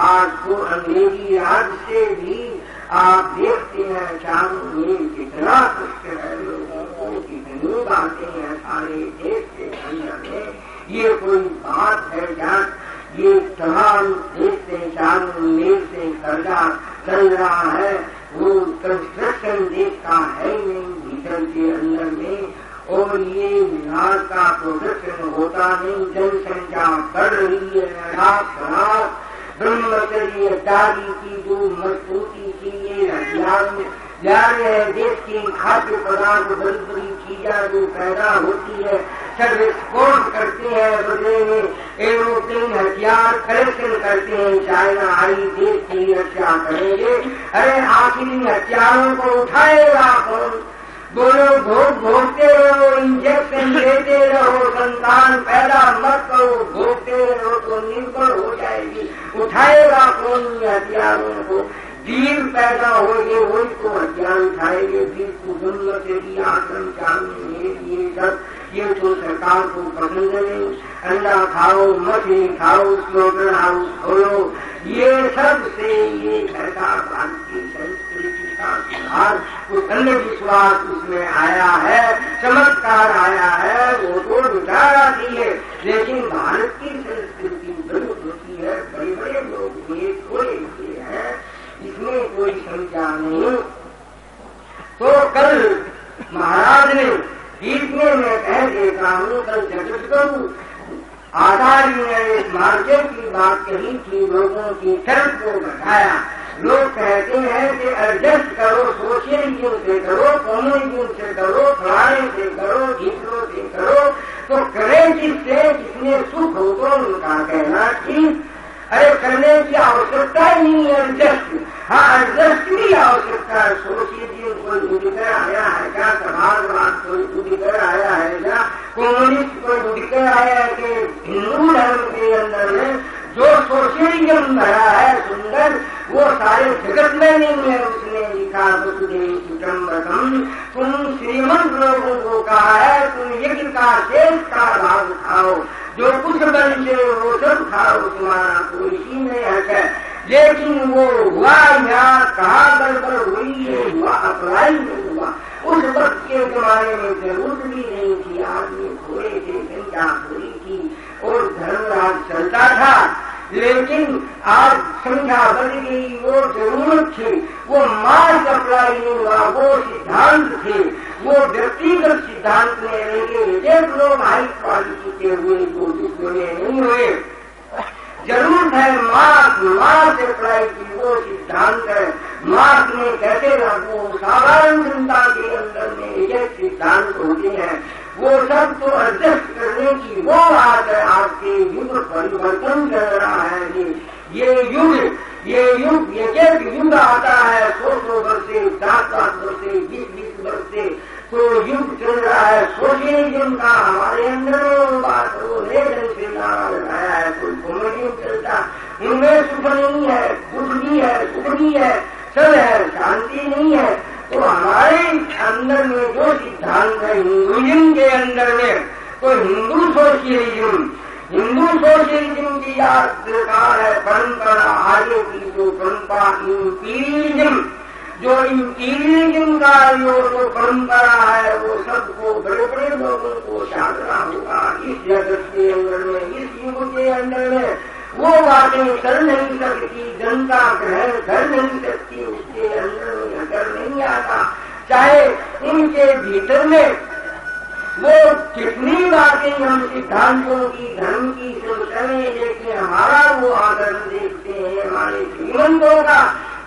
Speaker 2: आज को अंग्रेजी राज से भी आप देखते हैं चारों में कितना कष्ट है लोगों को, कितनी बातें हैं सारे देश के अंदर में। ये कोई बात है क्या? ये तमाम देश से चारों मेल से कर्जा चल रहा है, वो कंस्ट्रक्शन देश का है नहीं भीतर के अंदर में, और ये विनाश का प्रोडक्शन होता नहीं। जनसंख्या बढ़ रही है, रात ब्रह्मचर्य इत्यादि की जो मजबूती की ये हथियार जा रहे हैं, देश की खाद्य पदार्थ बड़ी बड़ी चीजें जो पैदा होती है सब एक्सपोर्ट करते हैं, बदले में एरोप्लेन हथियार कलेक्शन करते हैं। चाइना आई देश की रक्षा करेंगे, अरे आखिर इन हथियारों को उठाएगा कौन? बोलो भोग भोगते रहो, इंजेक्शन देते रहो, संतान पैदा मत करो, भोगते रहो तो निर्भर हो जाएगी। उठाएगा कौन हथियारों को? वीर पैदा होंगे वही तो हथियार उठाएंगे। वीर कुटुंब से भी आश्रम चाहिए, ये सब ये तो सरकार को पसंद नहीं। अंडा खाओ, मछली खाओ, स्लोटर हाउस खोलो, ये सब से ये सरकार भारतीय संस्कृति का सुधार, कुछ अंधविश्वास उसमें आया है, चमत्कार आया है, वो तो लुटा रही है। लेकिन भारत की संस्कृति बड़ी होती है, बड़े बड़े लोग ये थोड़े हुए हैं, इसमें कोई संख्या नहीं। तो कल महाराज ने गीत में मैं कह देता हूँ, कल जगत को आधार में मार्केट की बात कही थी, लोगों की शर्त को बताया। लोग कहते हैं कि एडजस्ट करो, सोशलिज्म से करो, कम्युनिज्म से करो, फलाने से करो, दूसरों से करो, तो करें जिससे जिसमें सुख हो तो उनका कहना ठीक। अरे करने की आवश्यकता ही नहीं है एडजस्ट, हाँ एडजस्ट की आवश्यकता है। सोशलिज्म कोई उड़कर आया है क्या? समाजवाद कोई उड़कर आया है क्या? कम्युनिस्ट कोई उड़कर आया है कि हिंदू धर्म के अंदर में जो सोशलिज्म भरा है सुंदर, वो सारे जगत में नहीं है। उसने लिखा वसुधैव कुटुम्बकम, तुम श्रीमंत लोगों को कहा है तुम यज्ञ का शेष का भाग खाओ, जो कुछ बन से वो सब खाओ, तुम्हारा कोई इसी में है। लेकिन वो हुआ यहाँ कहाँ गड़बड़ हुई है, हुआ अप्लाई नहीं हुआ। उस वक्त के जमाने में जरूरत भी नहीं थी, आदमी थोड़े थे, संख्या थोड़ी थी और धर्मराज चलता था। लेकिन आज संख्या बढ़ गई, वो जरूरत थी, वो मास अप्लाई नहीं हुआ, वो सिद्धांत थे, वो व्यक्तिगत सिद्धांत में रहेंगे। एक लोग हाई क्वालिटी के हुए जो दूसरे नहीं हुए। जरूरत है मास अप्लाई की, वो सिद्धांत है। मास में कैसे लागू, साधारण जनता के अंदर में एक सिद्धांत होते हैं, वो सब तो एडजस्ट करने की वो बात है। आपके युग परिवर्तन कर रहा है ये युग एक युग आता है 100 वर्षे, 7 वर्षे, 20 वर्षे, तो युग चल रहा है सोशलिज्म का। हमारे अंदर वो बात वो लेकिन से नारा लगाया है, कोई कम्युनिज्म चलता, उनमें सुख नहीं है, दुख भी है, सुख भी है, सब है, शांति नहीं है। तो हमारे अंदर में जो सिद्धांत है हिंदुइज्म के अंदर में, तो हिंदू सोशलिज्म की याद सरकार है, परंपरा आगे की जो परंपरा इंपीरियलिज्म, जो इंपीरियलिज्म का जो परंपरा है वो सबको बड़े बड़े लोगों को साधना होगा। इस जगत के अंदर में, इस युग के अंदर में वो बातें कर नहीं सकती, जनता ग्रहण कर नहीं सकती, उसके अंदर में नजर नहीं आता। चाहे इनके भीतर में वो कितनी बातें हम सिद्धांतों की, धर्म की सोचते हैं, लेकिन हमारा वो आदर देखते हैं हमारे श्रीमंतों का,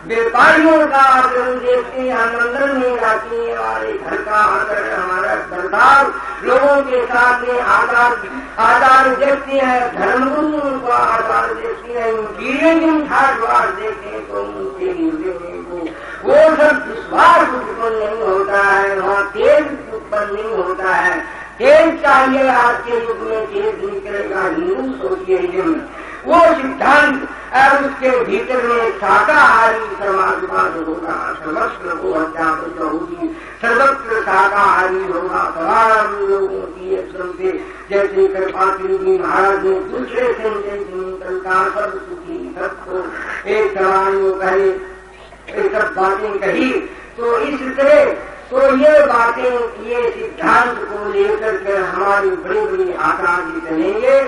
Speaker 1: व्यापारियों का आचरण देखते हैं, मंदिर में जाते हैं, हमारे घर का आचरण, हमारा बर्ताव लोगों के साथ में आचार देखते हैं, धर्मगुरुओं का आचार देखते हैं, इंटीरियरिज्म ठाटवार देखते हैं तो उनके हृदय को वो सब विश्वास उत्पन्न नहीं होता है, वहाँ तेज उत्पन्न नहीं होता है। तेज चाहिए आज के युग में, तेज निकलेगा हिंदू सोशियलिज्म, वो सिद्धांत और उसके भीतर में शाकाहारी समाजवाद होगा, सर्वत्र को हत्या होगी, सर्वत्र शाकाहारी होगा, तमाम लोगों की एकदम से जैसे कृपात्री जी महाराज ने दूसरे संजय का सब सुखी सबको एक समान कहे, सब बातें कही, तो इस तरह तो ये बातें ये सिद्धांत को लेकर के हमारी बड़ी बड़ी आकांक्षी चलेंगे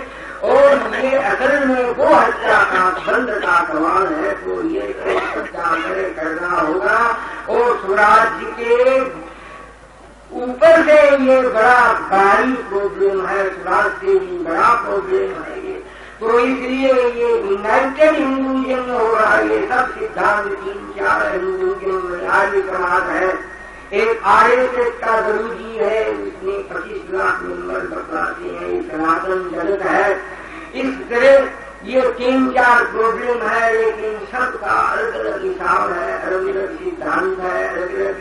Speaker 1: और ये असल में वो हत्या का बंद का सवाल है, तो ये सत्याग्रह करना होगा। और स्वराज्य के ऊपर से ये बड़ा भारी प्रॉब्लम है, स्वराज से ही बड़ा प्रॉब्लम है ये, तो इसलिए ये यूनाइटेड हिंदुइज्म हो रहा है। ये सब सिद्धांत 3-4 हिंदुइज्म आर्य समाज है, एक RSS का गुरु जी है, उसने 25 लाख मेंबर बतलाते हैं, सनातन जगत है। इस तरह ये 3-4 प्रॉब्लम है, लेकिन सबका अलग अलग हिसाब है, अलग अलग सिद्धांत है, अलग अलग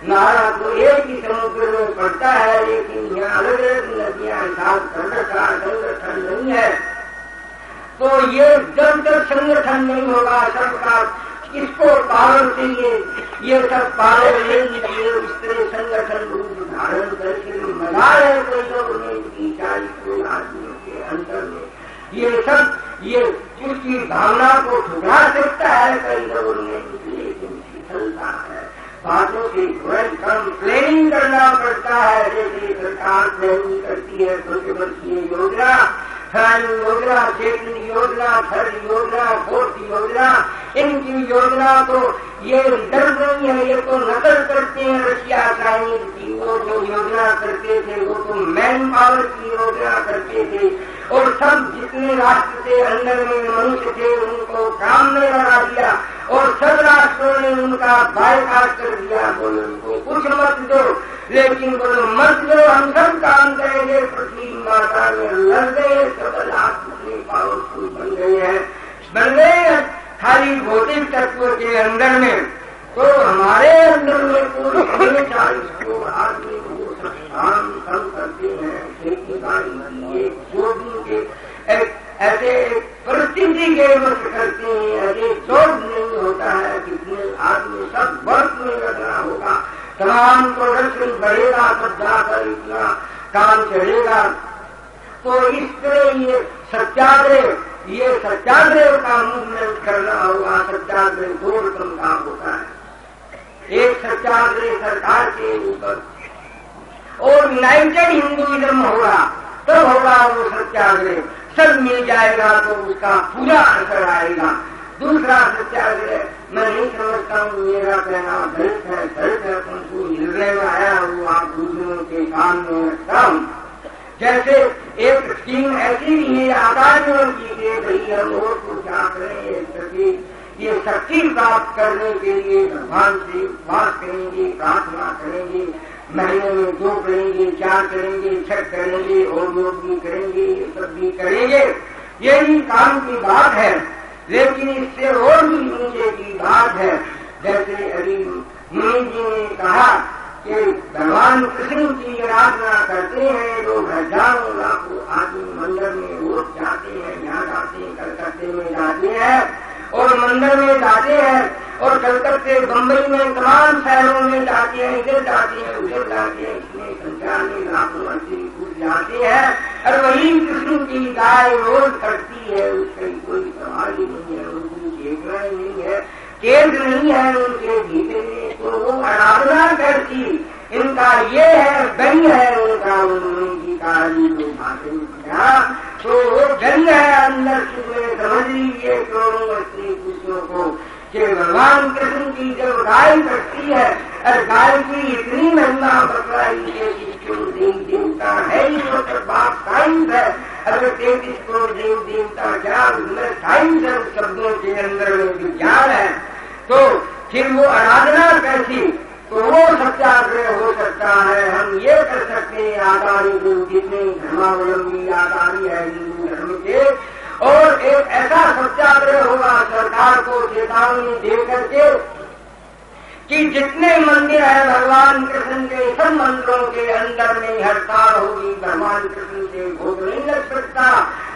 Speaker 1: नारा तो एक ही समुद्र में पड़ता है, लेकिन यहाँ अलग अलग नदियां हिसाब कर रखा, संगठन नहीं है। तो ये जब तक संगठन नहीं होगा सबका, इसको पावर चाहिए, ये सब पावर ले लीजिए, इस तरह संगठन रूप धारण करके मजा है कोई लोग ने 40 आदमियों के अंदर में, ये सब ये उसकी भावना को ठुकरा सकता है कई लोगों ने, लेकिन चलता है बातों की प्लानिंग करना पड़ता है। जैसे सरकार प्लानिंग करती है छोटे वर्षीय योजना, योजना, सेकंड योजना, थर्ड योजना, फोर्थ योजना, इनकी योजना तो ये डर नहीं है, ये तो नकल करते हैं रशिया चाइनीज की। वो जो योजना करते थे वो तो मैन पावर की योजना करते थे, और सब जितने राष्ट्र थे अंदर में मनुष्य थे उनको काम में लगा दिया, और सब राष्ट्रों ने उनका बायकाट कर दिया। बोलो उनको कुछ मत दो, लेकिन बोलो मत दो, हम सब काम करेंगे, पृथ्वी माता में लड़ गए, सब राष्ट्र पावरफुल बन गए हैं, बन गए खाली भौतिक तत्व के अंदर में। तो हमारे अंदर में पूरे 40 आदमी वो सब काम कम करते हैं, खेती बाड़ी की जो भी ऐसे परिस्थिति के वश करते हैं, ऐसे शोध नहीं होता है, कितने आदमी सब वर्क में लगना होगा, तमाम प्रोडक्शन बढ़ेगा, तब जाकर इतना काम चलेगा। तो इस तरह ये सत्याग्रह का मूवमेंट करना होगा। सत्याग्रह 2 रकम का होता है, एक सत्याग्रह सरकार के ऊपर, और यूनाइटेड हिंदुइज्म होगा तब होगा वो सत्याग्रह, सब मिल जाएगा तो उसका पूरा असर आएगा। दूसरा सत्याग्रह मैं नहीं समझता हूँ, मेरा कहना गलत है, परंतु निर्णय में आया वो आप दूसरों के सामने रखता हूँ। जैसे एक स्कीम ऐसी भी है आकाशवाणी की कि भाई हम और को क्या करें, ये शक्ति प्राप्त करने के लिए भगवान से उपवास करेंगे, प्रार्थना करेंगे, महीने में 2 करेंगे, 4 करेंगे, 6 करेंगे, और योग भी करेंगे, ये सब भी करेंगे, ये भी काम की बात है। लेकिन इससे और भी नीचे की बात है, जैसे अभी मुनि जी ने कहा कि भगवान कृष्ण की आराधना करते हैं, लोग हजारों लाखों आदमी मंदिर में रोज जाते हैं, यहाँ जाते हैं, कलकत्ते में जाते हैं और मंदिर में जाते हैं, और कलकत्ते बम्बई में तमाम शहरों में जाते हैं, इधर जाते हैं, उधर जाते हैं, इसमें संख्या में लाखों अस्सी कूद जाते हैं, और वही कृष्ण की गाय रोज करती है, उसका कोई सवाल ही नहीं है, उनकी चेतना ही नहीं है, केंद्र नहीं है उनके भीतर में, तो वो आराधना करती। इनका ये है गंज है उनका, उनकी कहानी को भाषण किया तो वो गंज है अंदर से, समझ लीजिए करोड़ों स्त्री पुरुषों को कि भगवान कृष्ण की जब गाय करती है, और गाय की इतनी महिमा बतलाई है कि क्यों देवी देवता है ही वो तो बात साइंस है, अगर 33 करोड़ देव देवता क्या उसमें साइंस है, शब्दों के अंदर में विज्ञान है,
Speaker 2: तो फिर वो आराधना कैसी, तो वो सत्याग्रह हो सकता है। हम ये कर सकते हैं आचार्य जो जितने धर्मावलंबी आचार्य है हिंदू धर्म के, और एक ऐसा सत्याग्रह होगा सरकार को चेतावनी दे करके कि जितने मंदिर है भगवान कृष्ण के, सब मंदिरों के अंदर में हड़ताल होगी, भगवान कृष्ण से भोग नहीं लग सकता।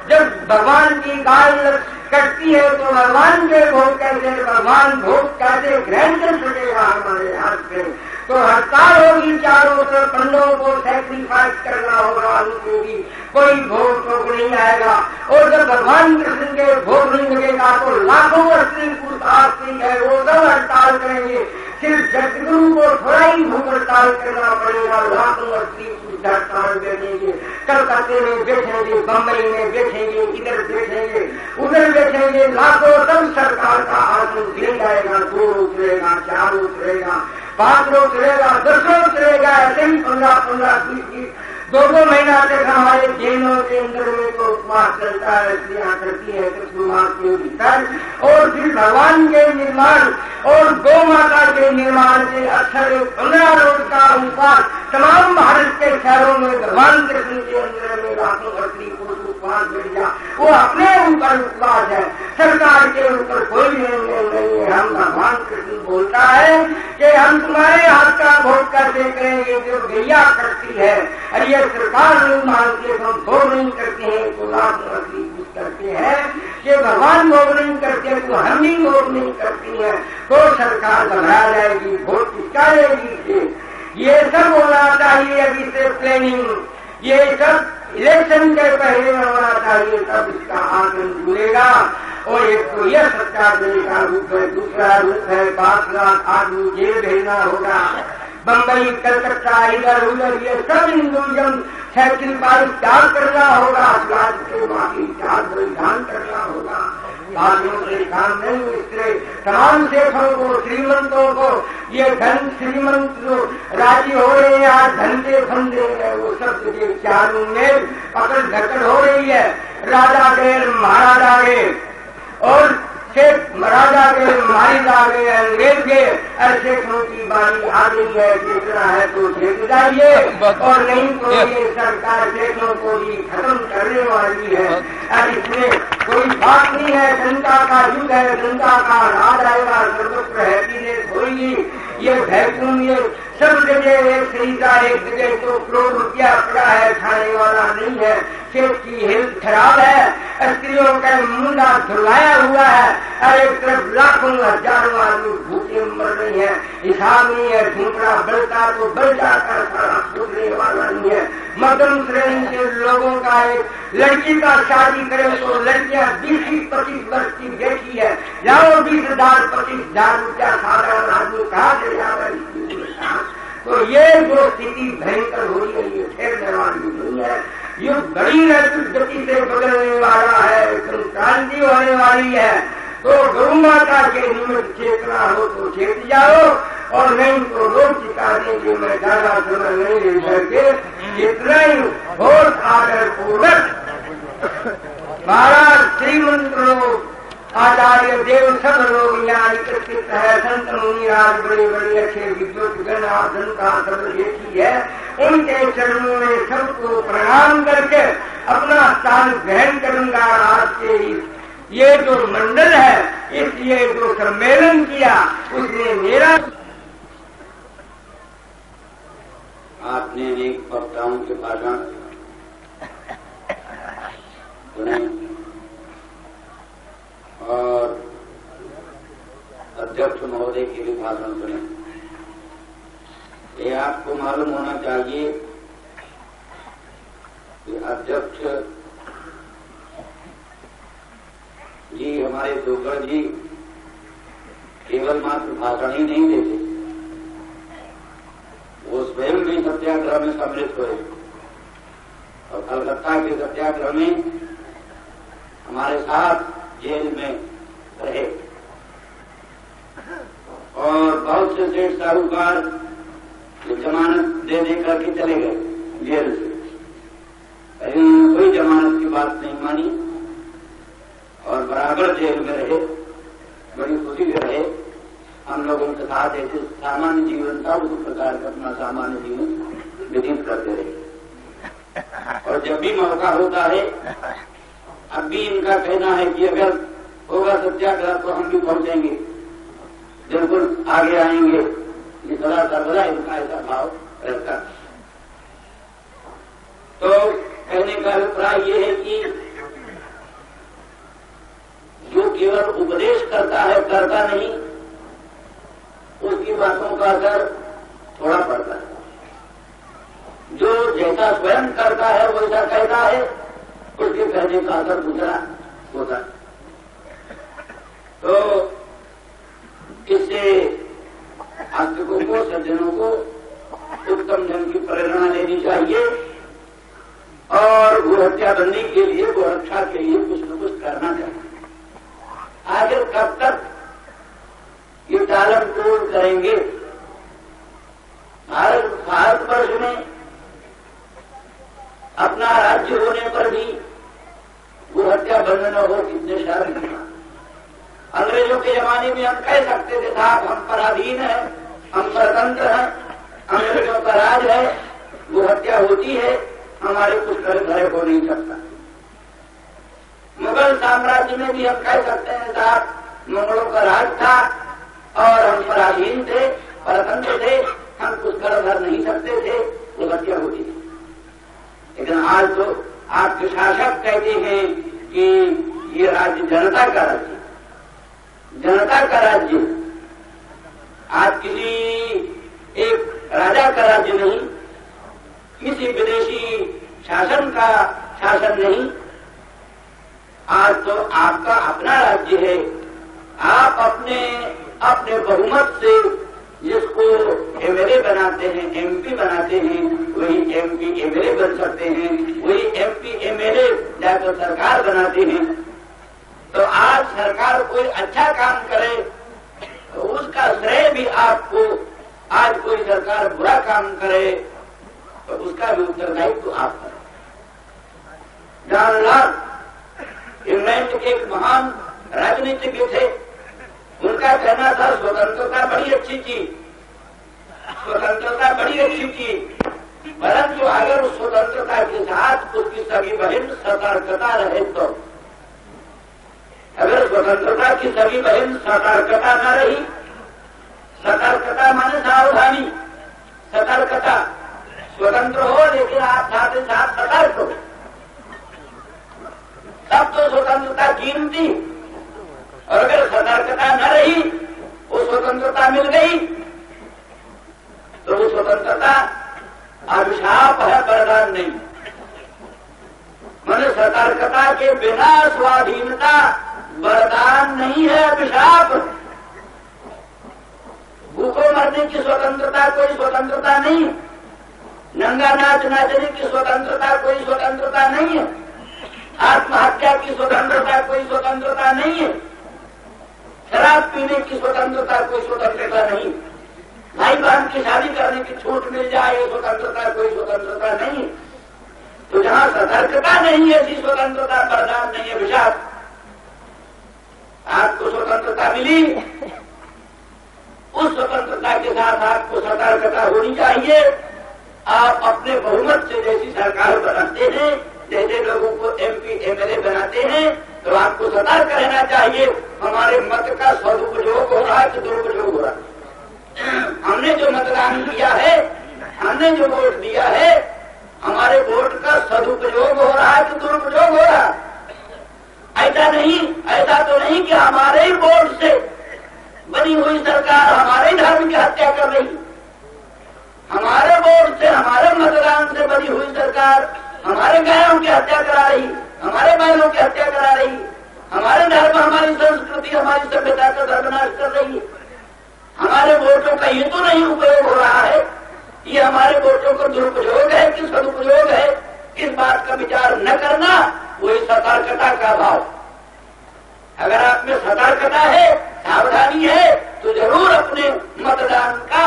Speaker 2: जब भगवान की गाय कटती है तो भगवान के भोग कैसे, भगवान भोग कैसे ग्रहण कर सकेगा हमारे हाथ से। तो हड़ताल होगी चारों तरफ, पंडों को सैक्रिफाइस करना होगा, उनको भी कोई भोग टोक नहीं आएगा। और जब भगवान कृष्ण के भोग नहीं लगेगा तो लाखों स्त्री पुरुषार्थ है वो सब हड़ताल करेंगे। सिर्फ जगतगुरु को थोड़ा ही भूख हड़ताल करना पड़ेगा, लाखों स्त्री हड़ताल करेंगे। कलकत्ते में बैठेंगे, बम्बई में बैठेंगे, इधर बैठेंगे, उधर बैठेंगे, लाखों सब सरकार का आसन गिर जाएगा। 2 रोज रहेगा, 4 रोज रहेगा, 5 रोज रहेगा, 10 रोज रहेगा, ऐसे ही 15-15 20 2 महीना तक हमारे जेलों के अंदर में तो उपवास चलता है, स्त्रियां करती है कृष्ण मास के भीतर। और फिर भगवान के निर्माण और गौ माता के निर्माण के अक्षर 15 रोज का उपवास तमाम भारत के शहरों में भगवान कृष्ण के अंदर में लाखों स्त्री को उपवास मिल गया। वो अपने ऊपर उपवास है, सरकार के ऊपर कोई निर्णय नहीं है। हम भगवान कृष्ण बोलता है कि हम तुम्हारे हाथ का भोग कैसे करेंगे जो गैया करती है, अरे सरकार नहीं मानती है, हम भोग नहीं करते हैं तो लाख नौकरी कुछ करते हैं कि भगवान भोग नहीं करते तो हम भी भोग नहीं करती है, तो सरकार घबरा जाएगी, भोग किसका लेगी। ये सब होना चाहिए अभी से प्लानिंग, ये सब इलेक्शन के पहले होना चाहिए, तब इसका आंकलन जुड़ेगा। और एक तो यह सत्याग्रह का रूप है, दूसरा रूप है 5 लाख आदमी जेल भेजना होगा, बम्बई कलकत्ता इधर उधर ये सब हिंदुइज्म सैक्रिफाइस त्याग करना होगा, अपराध के माफी त्याग बलिदान करना होगा। आदमियों से काम नहीं, इसलिए तमाम सेठों को, श्रीमंतों को, ये धन श्रीमंत जो राजी हो रहे हैं आज धन के फंदे हैं, वो सब के चारों में पकड़ धकड़ हो रही है। राजा गए, महाराजा गए, और शेख राजा के मारी जा गए, अंग्रेज के, अरे शेखों की बारी आ गई है, देखना है तो देख जाइए, और नहीं तो ये सरकार शेखों को भी खत्म करने वाली है। अब इसमें कोई बात नहीं है, जनता का युग है, जनता का राज आएगा, सर्वत्र हैप्पीनेस होगी। ये वैक्यूम ये सब जगह एक खरीदा, एक जगह तो करोड़ रुपया पड़ा है, खाने वाला नहीं है, सेठ की हेल्थ खराब है, स्त्रियों का मुंडा धुलाया हुआ है, और एक तरफ लाखों हजारों आदमी भूखे मर रही है, हिसाब नहीं है, झूठा बलता तो बल जाकर सारा छूटने वाला नहीं है। मध्यम श्रेणी के लोगों का एक लड़की का शादी करे तो लड़कियां 20-25 वर्ष की बेटी है, जाओ 20,000-25,000 रुपया साधारण आदमी कहा से जाकर। तो ये जो स्थिति भयंकर हो रही है, ये ठहरने वाली नहीं है, ये बड़ी गति से बदलने वाला है, क्रांति होने वाली है। तो गौ माता के निमित्त चेतना हो तो चेत जाओ, और नहीं तो लोग चिता देंगे। मैं ज्यादा समय नहीं ले करके इतना ही बहुत आदर पूर्वक महाराज श्रीमंत लोग, आचार्य देव सब लोग यहाँ एकत्रित है, संत मुनिराज बड़े बड़े अच्छे विद्युत गण आसन का सब देखी है, उनके चरणों में सबको प्रणाम करके अपना स्थान ग्रहण करूंगा। आज के ये जो मंडल है, इस ये जो सम्मेलन किया उसने मेरा,
Speaker 4: आपने अनेक वक्ताओं के भाषण सुने और अध्यक्ष महोदय के भी भाषण सुने। ये आपको मालूम होना चाहिए कि अध्यक्ष जी हमारे जोगड़ जी केवल मात्र भाषण ही नहीं देते, वो स्वयं भी सत्याग्रह में सम्मिलित हुए और कलकत्ता के सत्याग्रह में हमारे साथ जेल में रहे, और बहुत से सेठ साहूकार जमानत दे दे करके चले गए जेल से, लेकिन कोई जमानत की बात नहीं मानी और बराबर जेल में रहे, बड़ी खुशी से रहे। हम लोगों के साथ ऐसे सामान्य जीवन था उस प्रकार का अपना सामान्य जीवन व्यतीत करते रहे। और जब भी मौका होता है, अब भी इनका कहना है कि अगर होगा सत्याग्रह तो हम भी पहुंचेंगे, बिल्कुल आगे आएंगे। ये सदा सर्वदा इनका ऐसा भाव रहता है। तो कहने का अभिप्राय ये है कि जो केवल उपदेश करता है, करता नहीं, उसकी बातों का असर थोड़ा पड़ता है। जो जैसा स्वयं करता है वैसा कहता है, उसके कहने का असर दूसरा होता है। तो इससे आस्तिकों को, सज्जनों को उत्तम ढंग की प्रेरणा लेनी चाहिए और गोहत्या बंदी के लिए, गोरक्षा के लिए कुछ न कुछ करना चाहिए। आखिर कब तक ये टालम टोल करेंगे? भारतवर्ष में अपना राज्य होने पर भी गोहत्या बंद न हो, कितने शर्म। अंग्रेजों के जमाने में हम कह सकते थे साहब हम पराधीन हैं, हम स्वतंत्र हैं, अंग्रेजों का राज है, गोहत्या होती है, हमारे कुछ घर हो नहीं सकता। मुगल साम्राज्य में भी हम कह सकते हैं साहब मुगलों का राज था और हम पराधीन थे, परतंत्र थे, हम कुछ घर नहीं सकते थे, गोहत्या होती थी। लेकिन आज तो आपके शासक कहते हैं कि ये राज्य जनता का राज्य, जनता का राज्य। आज किसी एक राजा का राज्य नहीं, किसी विदेशी शासन का शासन नहीं, आज तो आपका अपना राज्य है। आप अपने बहुमत से जिसको एमएलए बनाते हैं, एमपी बनाते हैं, वही एमपी एमएलए बन सकते हैं, वही एमपी एमएलए जाकर सरकार बनाते हैं। तो आज सरकार कोई अच्छा काम करे तो उसका श्रेय भी आपको, आज कोई सरकार बुरा काम करे तो उसका भी उत्तरदायित्व तो आप करें। जॉन लॉक इंग्लैंड के एक महान राजनीतिज्ञ थे, उनका कहना था स्वतंत्रता बड़ी अच्छी चीज, स्वतंत्रता बड़ी अच्छी चीज, परंतु अगर उस स्वतंत्रता के साथ उसकी सभी बहन सतर्कता रहे तो। अगर स्वतंत्रता की सभी बहन सतर्कता न रही, सतर्कता माने सावधानी, सतर्कता, स्वतंत्र हो लेकिन आप साथ ही साथ सतर्क हो, तब तो स्वतंत्रता कीमती। और अगर सतर्कता न रही, वो स्वतंत्रता मिल गई तो वो स्वतंत्रता अभिशाप है, वरदान नहीं। माने सतर्कता के बिना स्वाधीनता वरदान नहीं है, अभिशाप। भूखों मरने की स्वतंत्रता कोई स्वतंत्रता नहीं, नंगा नाच नाचने की स्वतंत्रता कोई स्वतंत्रता नहीं है, आत्महत्या की स्वतंत्रता कोई स्वतंत्रता नहीं है, शराब पीने की स्वतंत्रता कोई स्वतंत्रता नहीं, भाई बहन की शादी करने की छूट मिल जाए स्वतंत्रता कोई स्वतंत्रता नहीं। तो जहां सतर्कता नहीं है, ऐसी स्वतंत्रता वरदान नहीं है, अभिशाप। आपको स्वतंत्रता मिली, उस स्वतंत्रता के साथ आपको सतर्कता होनी चाहिए। आप अपने बहुमत से जैसी सरकार बनाते हैं, जैसे लोगों को एमपी एमएलए बनाते हैं, तो आपको सतर्क रहना चाहिए हमारे मत का सदुपयोग हो रहा है कि दुरुपयोग हो रहा है। हमने जो मतदान किया है, हमने जो वोट दिया है, हमारे वोट का सदुपयोग हो रहा है कि दुरुपयोग हो रहा है। ऐसा नहीं, ऐसा तो नहीं कि हमारे ही वोट से बनी हुई सरकार हमारे धर्म की हत्या कर रही, हमारे वोट से, हमारे मतदान से बनी हुई सरकार हमारे गायों की हत्या करा रही, हमारे बैलों की हत्या करा रही, हमारे धर्म, हमारी संस्कृति, हमारी सभ्यता का सर्वनाश कर रही है। हमारे वोटों का ये तो नहीं उपयोग हो रहा है, ये हमारे वोटों का दुरुपयोग है कि सदुपयोग है, इस बात का विचार न करना वही सतर्कता का भाव। अगर आप में सतर्कता है, सावधानी है, तो जरूर अपने मतदान का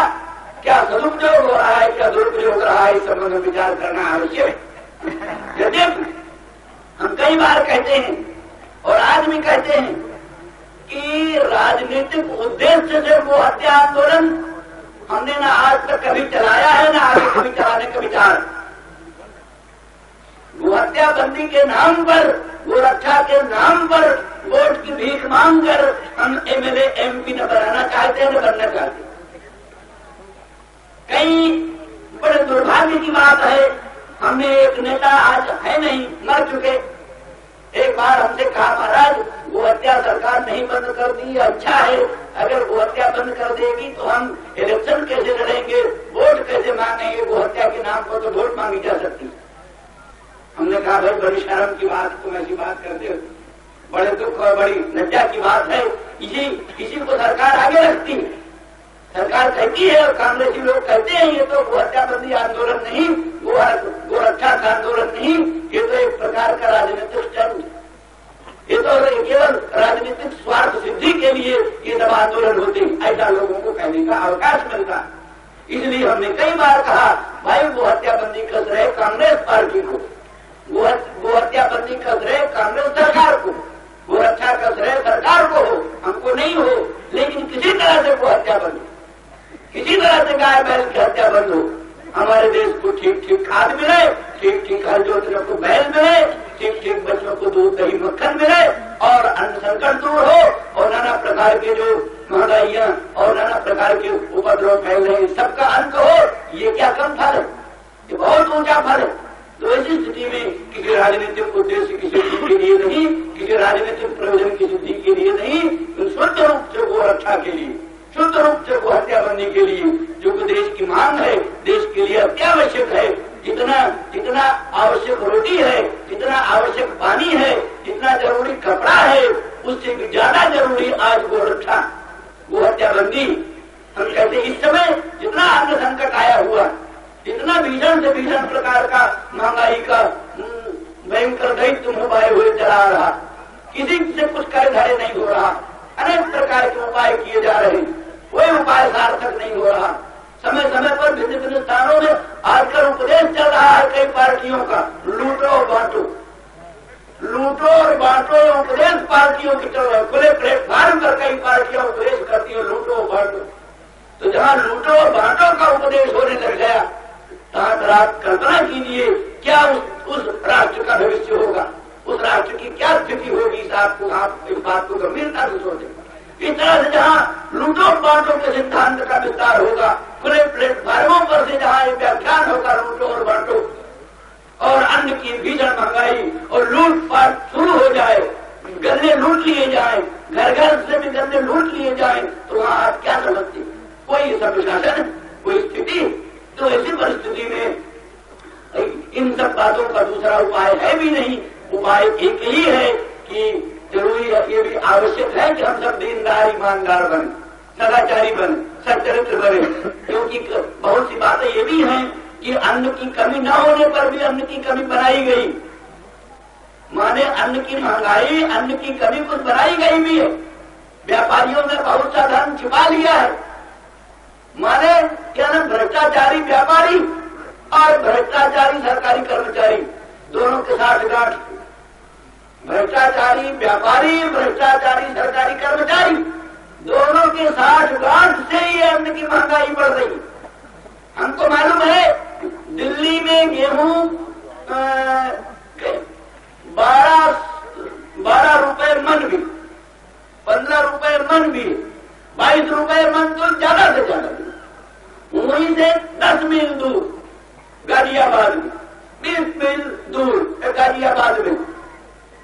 Speaker 4: क्या सदुपयोग हो रहा है, क्या दुरुपयोग रहा है, इस संबंध में विचार करना आवश्यक है। यद्यपि हम कई बार कहते हैं और आज भी कहते हैं कि राजनीतिक उद्देश्य से वो हत्या आंदोलन हमने ना आज तक कभी चलाया है, ना आगे कभी चलाने का विचार। गोहत्या बंदी के नाम पर, गोरक्षा के नाम पर वोट की भीख मांग कर हम एमएलए एमपी न बनाना चाहते हैं, न बनना चाहते। कई बड़े दुर्भाग्य की बात है, हमने एक नेता आज है नहीं, मर चुके, एक बार हमसे कहा महाराज गोहत्या सरकार नहीं बंद कर दी, अच्छा है, अगर गोहत्या बंद कर देगी तो हम इलेक्शन कैसे लड़ेंगे, वोट कैसे मांगेंगे, गोहत्या के नाम पर तो वोट मांगी जा सकती। हमने कहा भाई बड़ी शर्म की बात, तुम ऐसी बात करते हो, बड़े दुख और बड़ी लज्जा की बात है। इसी को सरकार आगे रखती है, सरकार कहती है और कांग्रेसी लोग कहते हैं ये तो गोहत्याबंदी आंदोलन नहीं, गोरक्षा का आंदोलन नहीं, ये तो एक प्रकार का राजनीतिक चंद, ये तो केवल राजनीतिक स्वार्थ सिद्धि के लिए ये सब आंदोलन होते हैं, ऐसा लोगों को कहने का अवकाश मिलता। इसलिए हमने कई बार कहा भाई गोहत्याबंदी कस रहे कांग्रेस पार्टी को, गोहत्याबंदी कस रहे कांग्रेस सरकार को, गोरक्षा कस रहे सरकार को हो, हमको नहीं हो, लेकिन किसी तरह से गोहत्या बंद हो, किसी तरह से गाय बैल की हत्या बंद हो, हमारे देश को ठीक ठीक खाद मिले, ठीक ठीक हर जोतने को बैल मिले, ठीक ठीक बच्चों को दूध दही मक्खन मिले और अन्न संकट दूर हो और नाना प्रकार के जो महंगाइयां और नाना प्रकार के उपद्रव फैल रहे हैं सबका अंत हो। ये क्या कम फल है, ये बहुत ऊंचा फल है। तो ऐसी स्थिति में किसी राजनीतिक उद्देश्य की सिद्धि के लिए नहीं, किसी राजनीतिक प्रयोजन की सिद्धि के लिए नहीं, तो शुद्ध रूप से गोरक्षा के लिए, शुद्ध रूप से गोहत्याबंदी के लिए, जो कि देश की मांग है, देश के लिए अत्यावश्यक है, जितना आवश्यक रोटी है, जितना आवश्यक पानी है, जितना जरूरी कपड़ा है, उससे भी ज्यादा जरूरी आज गोरक्षा, गोहत्याबंदी। हम कहते इस समय जितना अन्न संकट आया हुआ, जितना भीषण से भीषण प्रकार का महंगाई का भयंकर दैत्य उपाय हुए चला रहा, किसी से कुछ कर धरे नहीं हो रहा, अनेक प्रकार के उपाय किए जा रहे हैं, कोई उपाय सार्थक नहीं हो रहा। समय समय पर भिन्न भिन्न स्थानों में आजकल उपदेश चल रहा है कई पार्टियों का, लूटो और बांटो, लूटो और बांटो, उपदेश पार्टियों की चल रहा है, खुले प्लेटफार्म पर कई पार्टियां उपदेश करती है लूटो और बांटो। तो जहां लूटो और बांटो का उपदेश होने लग गया, आप कल्पना कीजिए क्या उस राष्ट्र का भविष्य होगा, उस राष्ट्र की क्या स्थिति होगी। आप इस बात को गंभीरता से सोचें। इस तरह से जहां लूटो बांटो के सिद्धांत का विस्तार होगा, खुले प्लेटफार्मों पर से जहां एक व्याख्यान होगा लूटो और बांटो, और अन्न की भीषण महंगाई और लूटपाट शुरू हो जाए, गन्ने लूट लिए जाए, घर घर से भी गन्ने लूट लिए जाए, तो वहां आप क्या समझते, कोई संशासन, कोई स्थिति। तो ऐसी परिस्थिति में इन सब बातों का दूसरा उपाय है भी नहीं, उपाय एक ही है कि जरूरी है, ये भी आवश्यक है कि हम सब दीनदार ईमानदार बने, सदाचारी बने, सच्चरित्र बने, क्योंकि बहुत सी बातें ये भी हैं कि अन्न की कमी न होने पर भी अन्न की कमी बनाई गई, माने अन्न की महंगाई, अन्न की कमी कुछ बनाई गई भी है, व्यापारियों ने बहुत सा धन छिपा लिया है, माने क्या ना भ्रष्टाचारी व्यापारी और भ्रष्टाचारी सरकारी कर्मचारी दोनों के साथ गांठ, भ्रष्टाचारी व्यापारी, भ्रष्टाचारी सरकारी कर्मचारी दोनों के साथ गांठ से ये अन्न की महंगाई बढ़ रही। हमको मालूम है दिल्ली में गेहूं 12 रुपए मन भी, 15 रुपए मन भी, 22 रुपए मन तो ज्यादा से ज्यादा, वहीं से 10 मील दूर गाजियाबाद में, 20 मील दूर गाजियाबाद में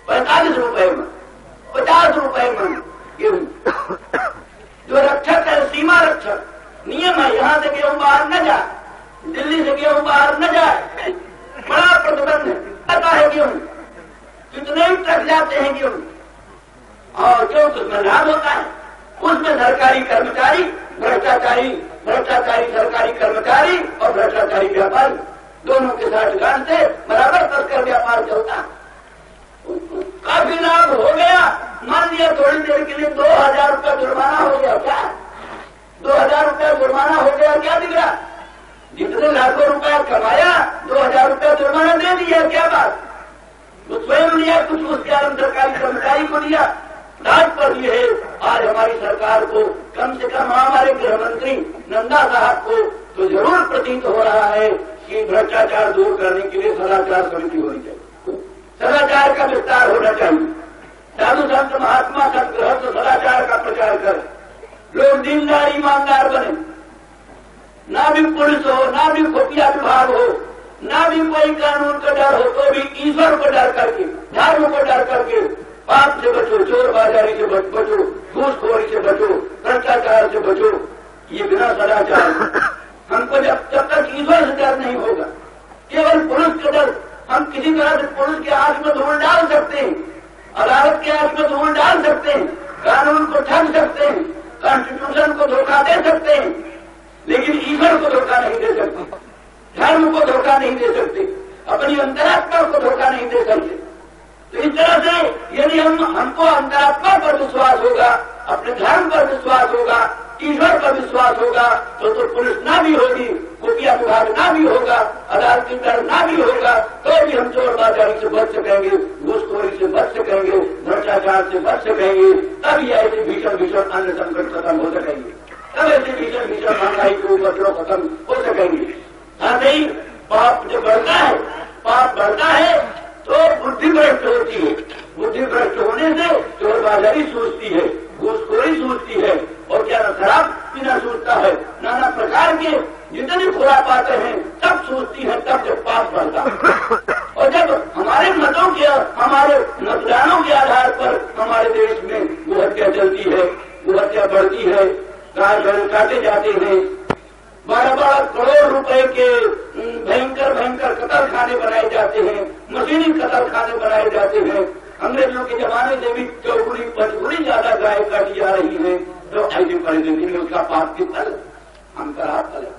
Speaker 4: 45 रुपए मन, 50 रुपए मन गेहूं। जो रक्षक है, सीमा रक्षक, नियम है यहां से गेहूं बाहर न जाए, दिल्ली से गेहूं बाहर न जाए, बड़ा प्रतिबंध है, पता है गेहूं कितने ही ट्रक जाते हैं गेहूं, और जो उसमें लाभ होता है उसमें सरकारी कर्मचारी, भ्रष्टाचारी सरकारी कर्मचारी और भ्रष्टाचारी व्यापारी दोनों के साथ गांठ से बराबर तस्कर व्यापार चलता है। काफी लाभ हो गया, मान लिया थोड़ी देर के लिए 2000 रुपया जुर्माना हो गया, क्या 2000 रुपया जुर्माना हो गया, क्या दिख रहा, जितने लाखों रुपया कमाया 2000 रुपया जुर्माना दे दिया, क्या बात, तो स्वयं लिया कुछ उसके आलम सरकारी कर्मचारी को दिया, डांट पड़ी है। आज हमारी सरकार को कम से कम हमारे गृह मंत्री नंदा साहब को तो जरूर प्रतीत हो रहा है कि भ्रष्टाचार दूर करने के लिए सदाचार समिति होनी चाहिए, सदाचार का विस्तार होना चाहिए। साधु संत महात्मा संत गृहस्थ सदाचार का प्रचार करें, लोग दीनदार ईमानदार बने, ना भी पुलिस हो, ना भी खुफिया विभाग हो, ना भी कोई कानून का डर हो, तो भी ईश्वर को डर करके, धर्म को डर करके पाप से बचो, चोर बाजारी से बचो, घूसखोरी से बचो, भ्रष्टाचार से बचो। ये बिना सदाचार हमको जब तक ईश्वर से डर नहीं होगा, केवल पुलिस का डर, हम किसी तरह से पुलिस के आंख में धूल डाल सकते हैं, अदालत के आंख में धूल डाल सकते हैं, कानून को ठग सकते हैं, कॉन्स्टिट्यूशन को धोखा दे सकते हैं, लेकिन ईश्वर को धोखा नहीं दे सकते, धर्म को धोखा नहीं दे सकते, अपनी अंतरात्मा को धोखा नहीं दे सकते। तो इस तरह से यदि हमको अंतरात्मा पर विश्वास होगा, अपने धर्म पर विश्वास होगा, ईश्वर पर विश्वास होगा, तो पुलिस ना भी होगी, खुफिया विभाग ना भी होगा, अदालती डर ना भी होगा, तो भी हम चोर बाजारी से बच सकेंगे, घूसखोरी से बच सकेंगे, भ्रष्टाचार से बच सकेंगे। तभी ऐसे भीषण अन्य संकट खत्म हो सकेंगे, तब ऐसे भीषण महंगाई के उपद्रव खत्म हो सकेंगे। हाँ नहीं, पाप जो बढ़ता है तो बुद्धि भ्रष्ट होती है, बुद्धि भ्रष्ट होने से चोर बाजारी सूझती है, घूसखोरी सूझती है, और क्या शराब पीना सूझता है, नाना प्रकार के जितने खुरापाते हैं सब सूझती है, तब जब पाप बढ़ता है। और जब हमारे मतों के, हमारे मतदानों के आधार पर हमारे देश में गोहत्या चलती है, गोहत्या बढ़ती है, गाय बैल काटे जाते हैं, 12 करोड़ रुपए के भयंकर कतल खाने बनाए जाते हैं, मशीनी कतल खाने बनाए जाते हैं। अंग्रेजों के जमाने से भी 4-5 ज्यादा गाय काटी जा रही है। तो ऐसी परिस्थिति में उसका पाप की फल हम का फल है।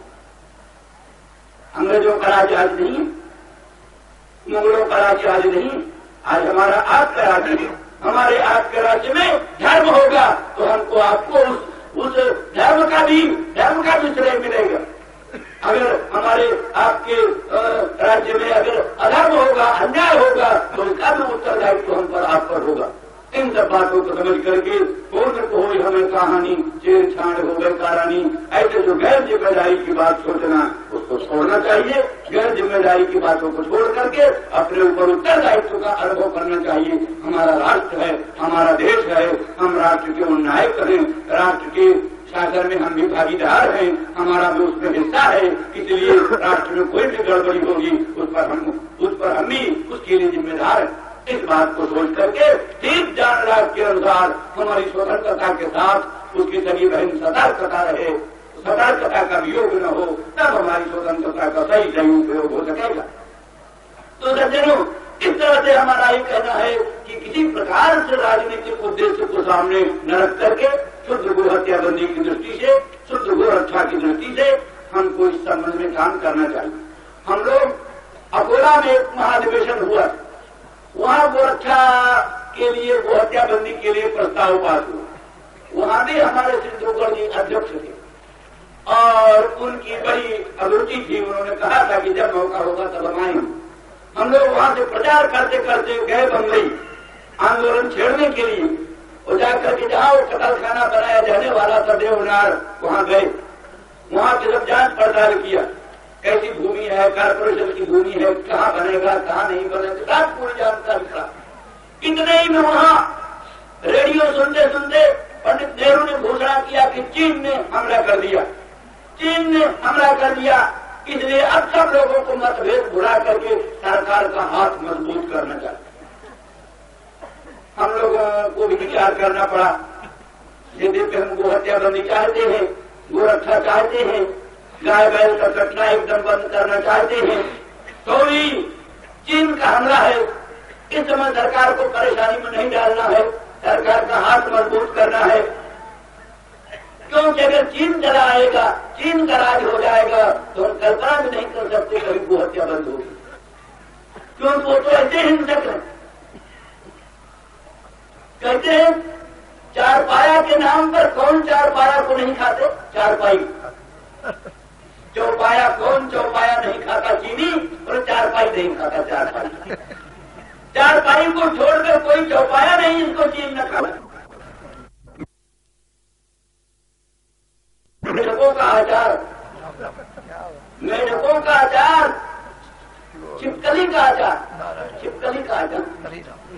Speaker 4: अंग्रेजों का राज्य आज नहीं, मुगलों का राज्य आज नहीं, आज हमारा आपका राज्य है। हमारे आपके राज्य में धर्म होगा तो हमको आपको उस धर्म का भी श्रेय मिलेगा। अगर हमारे आपके राज्य में अगर अधर्म होगा, अन्याय होगा, तो उसका भी उत्तरदायित्व हम पर आप पर होगा। इन सब बातों को समझ करके हो हमें कहानी छेड़छाड़ हो गए कहानी, ऐसे जो गैर जिम्मेदारी की बात सोचना उसको छोड़ना चाहिए। गैर जिम्मेदारी की बातों को छोड़ करके अपने ऊपर उत्तरदायित्व का अनुभव करना चाहिए। हमारा राष्ट्र है, हमारा देश है, हम राष्ट्र के नायक हैं, राष्ट्र के शासन में हम भी भागीदार हैं, हमारा भी उसमें हिस्सा है, इसलिए राष्ट्र में कोई भी गड़बड़ी होगी उस पर हम ही उसके लिए जिम्मेदार हैं। इस बात को सोच करके ठीक जान राज के अनुसार हमारी स्वतंत्रता के साथ उसकी सभी बहन सतर्कता रहे, सतर्कता का वियोग न हो, तब हमारी स्वतंत्रता का सही उपयोग हो सकेगा। तो सज्जनों, इस तरह से हमारा ये कहना है कि किसी प्रकार से राजनीतिक उद्देश्य को सामने न रख करके शुद्ध गो हत्या बंदी की दृष्टि से, शुद्ध गो रक्षा की दृष्टि से हमको इस संबंध में काम करना चाहिए। हम लोग अकोला में एक महाधिवेशन हुआ, वहां गो रक्षा के लिए, गो हत्या बंदी के लिए प्रस्ताव पास हुआ। वहां भी हमारे सिद्धोगढ़ जी अध्यक्ष थे और उनकी बड़ी अभिरुचि थी। उन्होंने कहा था कि जब मौका होगा तब हम आएंगे। हम लोग वहां से प्रचार करते करते गए बम्बई आंदोलन छेड़ने के लिए, और जाकर के जहां वो कतल खाना बनाया जाने वाला था देवनार, वहां गए। वहां की जब जांच पड़ताल किया, कैसी भूमि है, कारपोरेशन की भूमि है, कहाँ बनेगा कहाँ नहीं बनेगा, सब पूरी जानकारी था। इतने ही में वहां रेडियो सुनते सुनते पंडित नेहरू ने घोषणा किया कि चीन ने हमला कर दिया, चीन ने हमला कर दिया, इसलिए अब सब लोगों को मतभेद भुला करके सरकार का हाथ मजबूत करना चाहिए। हम लोगों को भी विचार करना पड़ा। यदि हम गो हत्या बंदी चाहते हैं, गो रक्षा चाहते हैं, गाय बैल का कटना एकदम बंद करना चाहते हैं, तो भी चीन का हमला है। इस समय सरकार को परेशानी में नहीं डालना है, सरकार का हाथ मजबूत करना है। क्योंकि अगर चीन चला आएगा, चीन का राज हो जाएगा, तो हम कल्पना भी नहीं कर सकते कभी गो हत्या बंद होगी, क्योंकि वो तो ऐसे हिंसक है। कहते हैं चारपाया के नाम पर कौन चारपाया को नहीं खाते? चारपाई। चौपाया कौन चौपाया नहीं खाता? चीनी। और चारपाई नहीं खाता चारपाई। चारपाई को छोड़कर कोई चौपाया नहीं इसको चीन न खाता। मेढकों का आचार, छिपकली का आचार, छिपकली का आचार,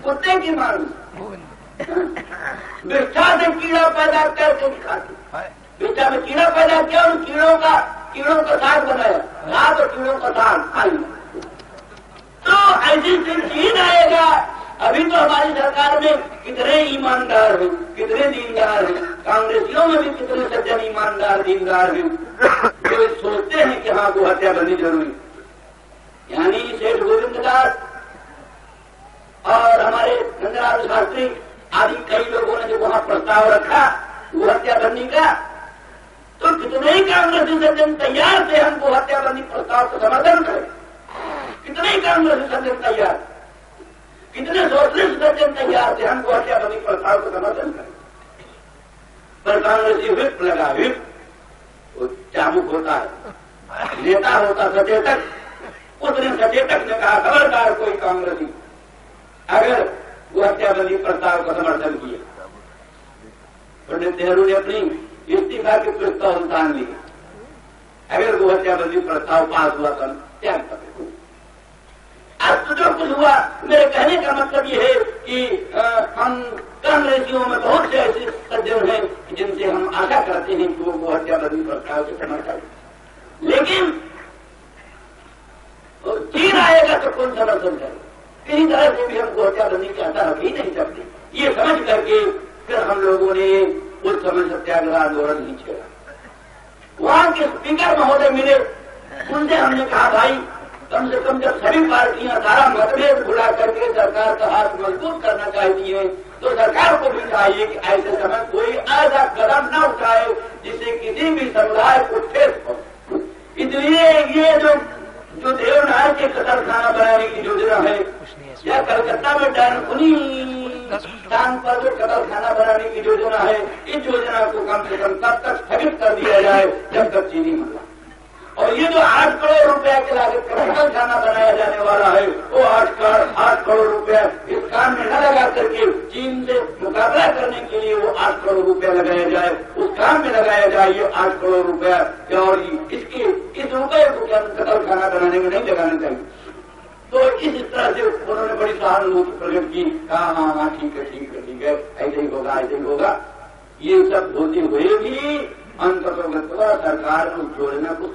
Speaker 4: कुत्ते की मांस, विष्ठा से कीड़ा पैदा करके खाते, विष्ठा में कीड़ा पैदा किया और कीड़ों का साग बनाया, रात और कीड़ों का साग आई। तो ऐसी चीज आएगा। अभी तो हमारी सरकार में कितने ईमानदार हैं, कितने दीनदार हैं, कांग्रेसियों में भी कितने सज्जन ईमानदार दीनदार हैं, जो सोचते हैं कि हाँ गो हत्या करनी जरूरी। यानी सेठ गोविंद दास और हमारे नंदलाल शास्त्री आदि कई लोगों ने जो वहां प्रस्ताव रखा गो हत्या करने का, तो कितने ही कांग्रेसी सज्जन तैयार थे हम गो हत्या करने प्रस्ताव का समर्थन करें। कितने ही कांग्रेसी सज्जन तैयार, कितने सोशलिस्ट सज्जन तैयार थे हमको हत्या करने प्रस्ताव का समर्थन करें। पर कांग्रेसी व्हिप लगा, व्हिप वो चाबुक होता है, नेता होता सचेतक, उसने सचेतक ने कहा खबरदार कोई कांग्रेसी अगर वो हत्याबंदी प्रस्ताव का समर्थन किया। पंडित नेहरू ने अपनी इस्तीफा की प्रस्ताव स्थान ली, अगर वो हत्याबंदी प्रस्ताव पास हुआ तो त्याग कर। अब तो जो कुछ हुआ, मेरे कहने का मतलब ये है कि हम कांग्रेसियों में बहुत से ऐसे सज्जन हैं जिनसे हम आशा करते हैं कि वो हत्याबंदी प्रस्ताव के समर्थन, लेकिन चीन आएगा तो कौन समर्थन करे। किसी तरह से भी हमको हत्याबंदी की आशा रख ही नहीं सकते। ये समझ करके फिर हम लोगों ने उस समय सत्याग्रह आंदोलन नहीं छेड़ा। वहां के स्पीकर महोदय मिले, उनसे हमने कहा भाई कम से कम जब सभी पार्टियां सारा मतभेद भुला करके सरकार का हाथ मजबूत करना चाहती है, तो सरकार को भी चाहिए कि ऐसे समय कोई ऐसा कदम न उठाए जिससे किसी भी समुदाय को ठेस पहुंचे। इसलिए ये जो देवनार के कतलखाना बनाने की योजना है, या कलकत्ता में डानकुनी स्थान पर जो कतलखाना बनाने की योजना है, इस योजना को कम से कम तब तक स्थगित कर दिया जाए जब तक चीनी मिला। और ये जो 8 करोड़ रुपया के लागत का कतलखाना बनाया जाने वाला है, वो 8 करोड़ रुपया इस काम में न लगा करके चीन से मुकाबला करने के लिए वो 8 करोड़ रुपया लगाया जाए, उस काम में लगाया जाए ये 8 करोड़ रुपया। और इस रुपये को क्या कतलखाना बनाने में नहीं लगाना चाहिए। तो इस तरह से उन्होंने बड़ी सहानुभूति प्रकट की, कहा हाँ ठीक है, ऐसे ही होगा। ये सब होते हुए भी अंततः सरकार को जोड़ना कुछ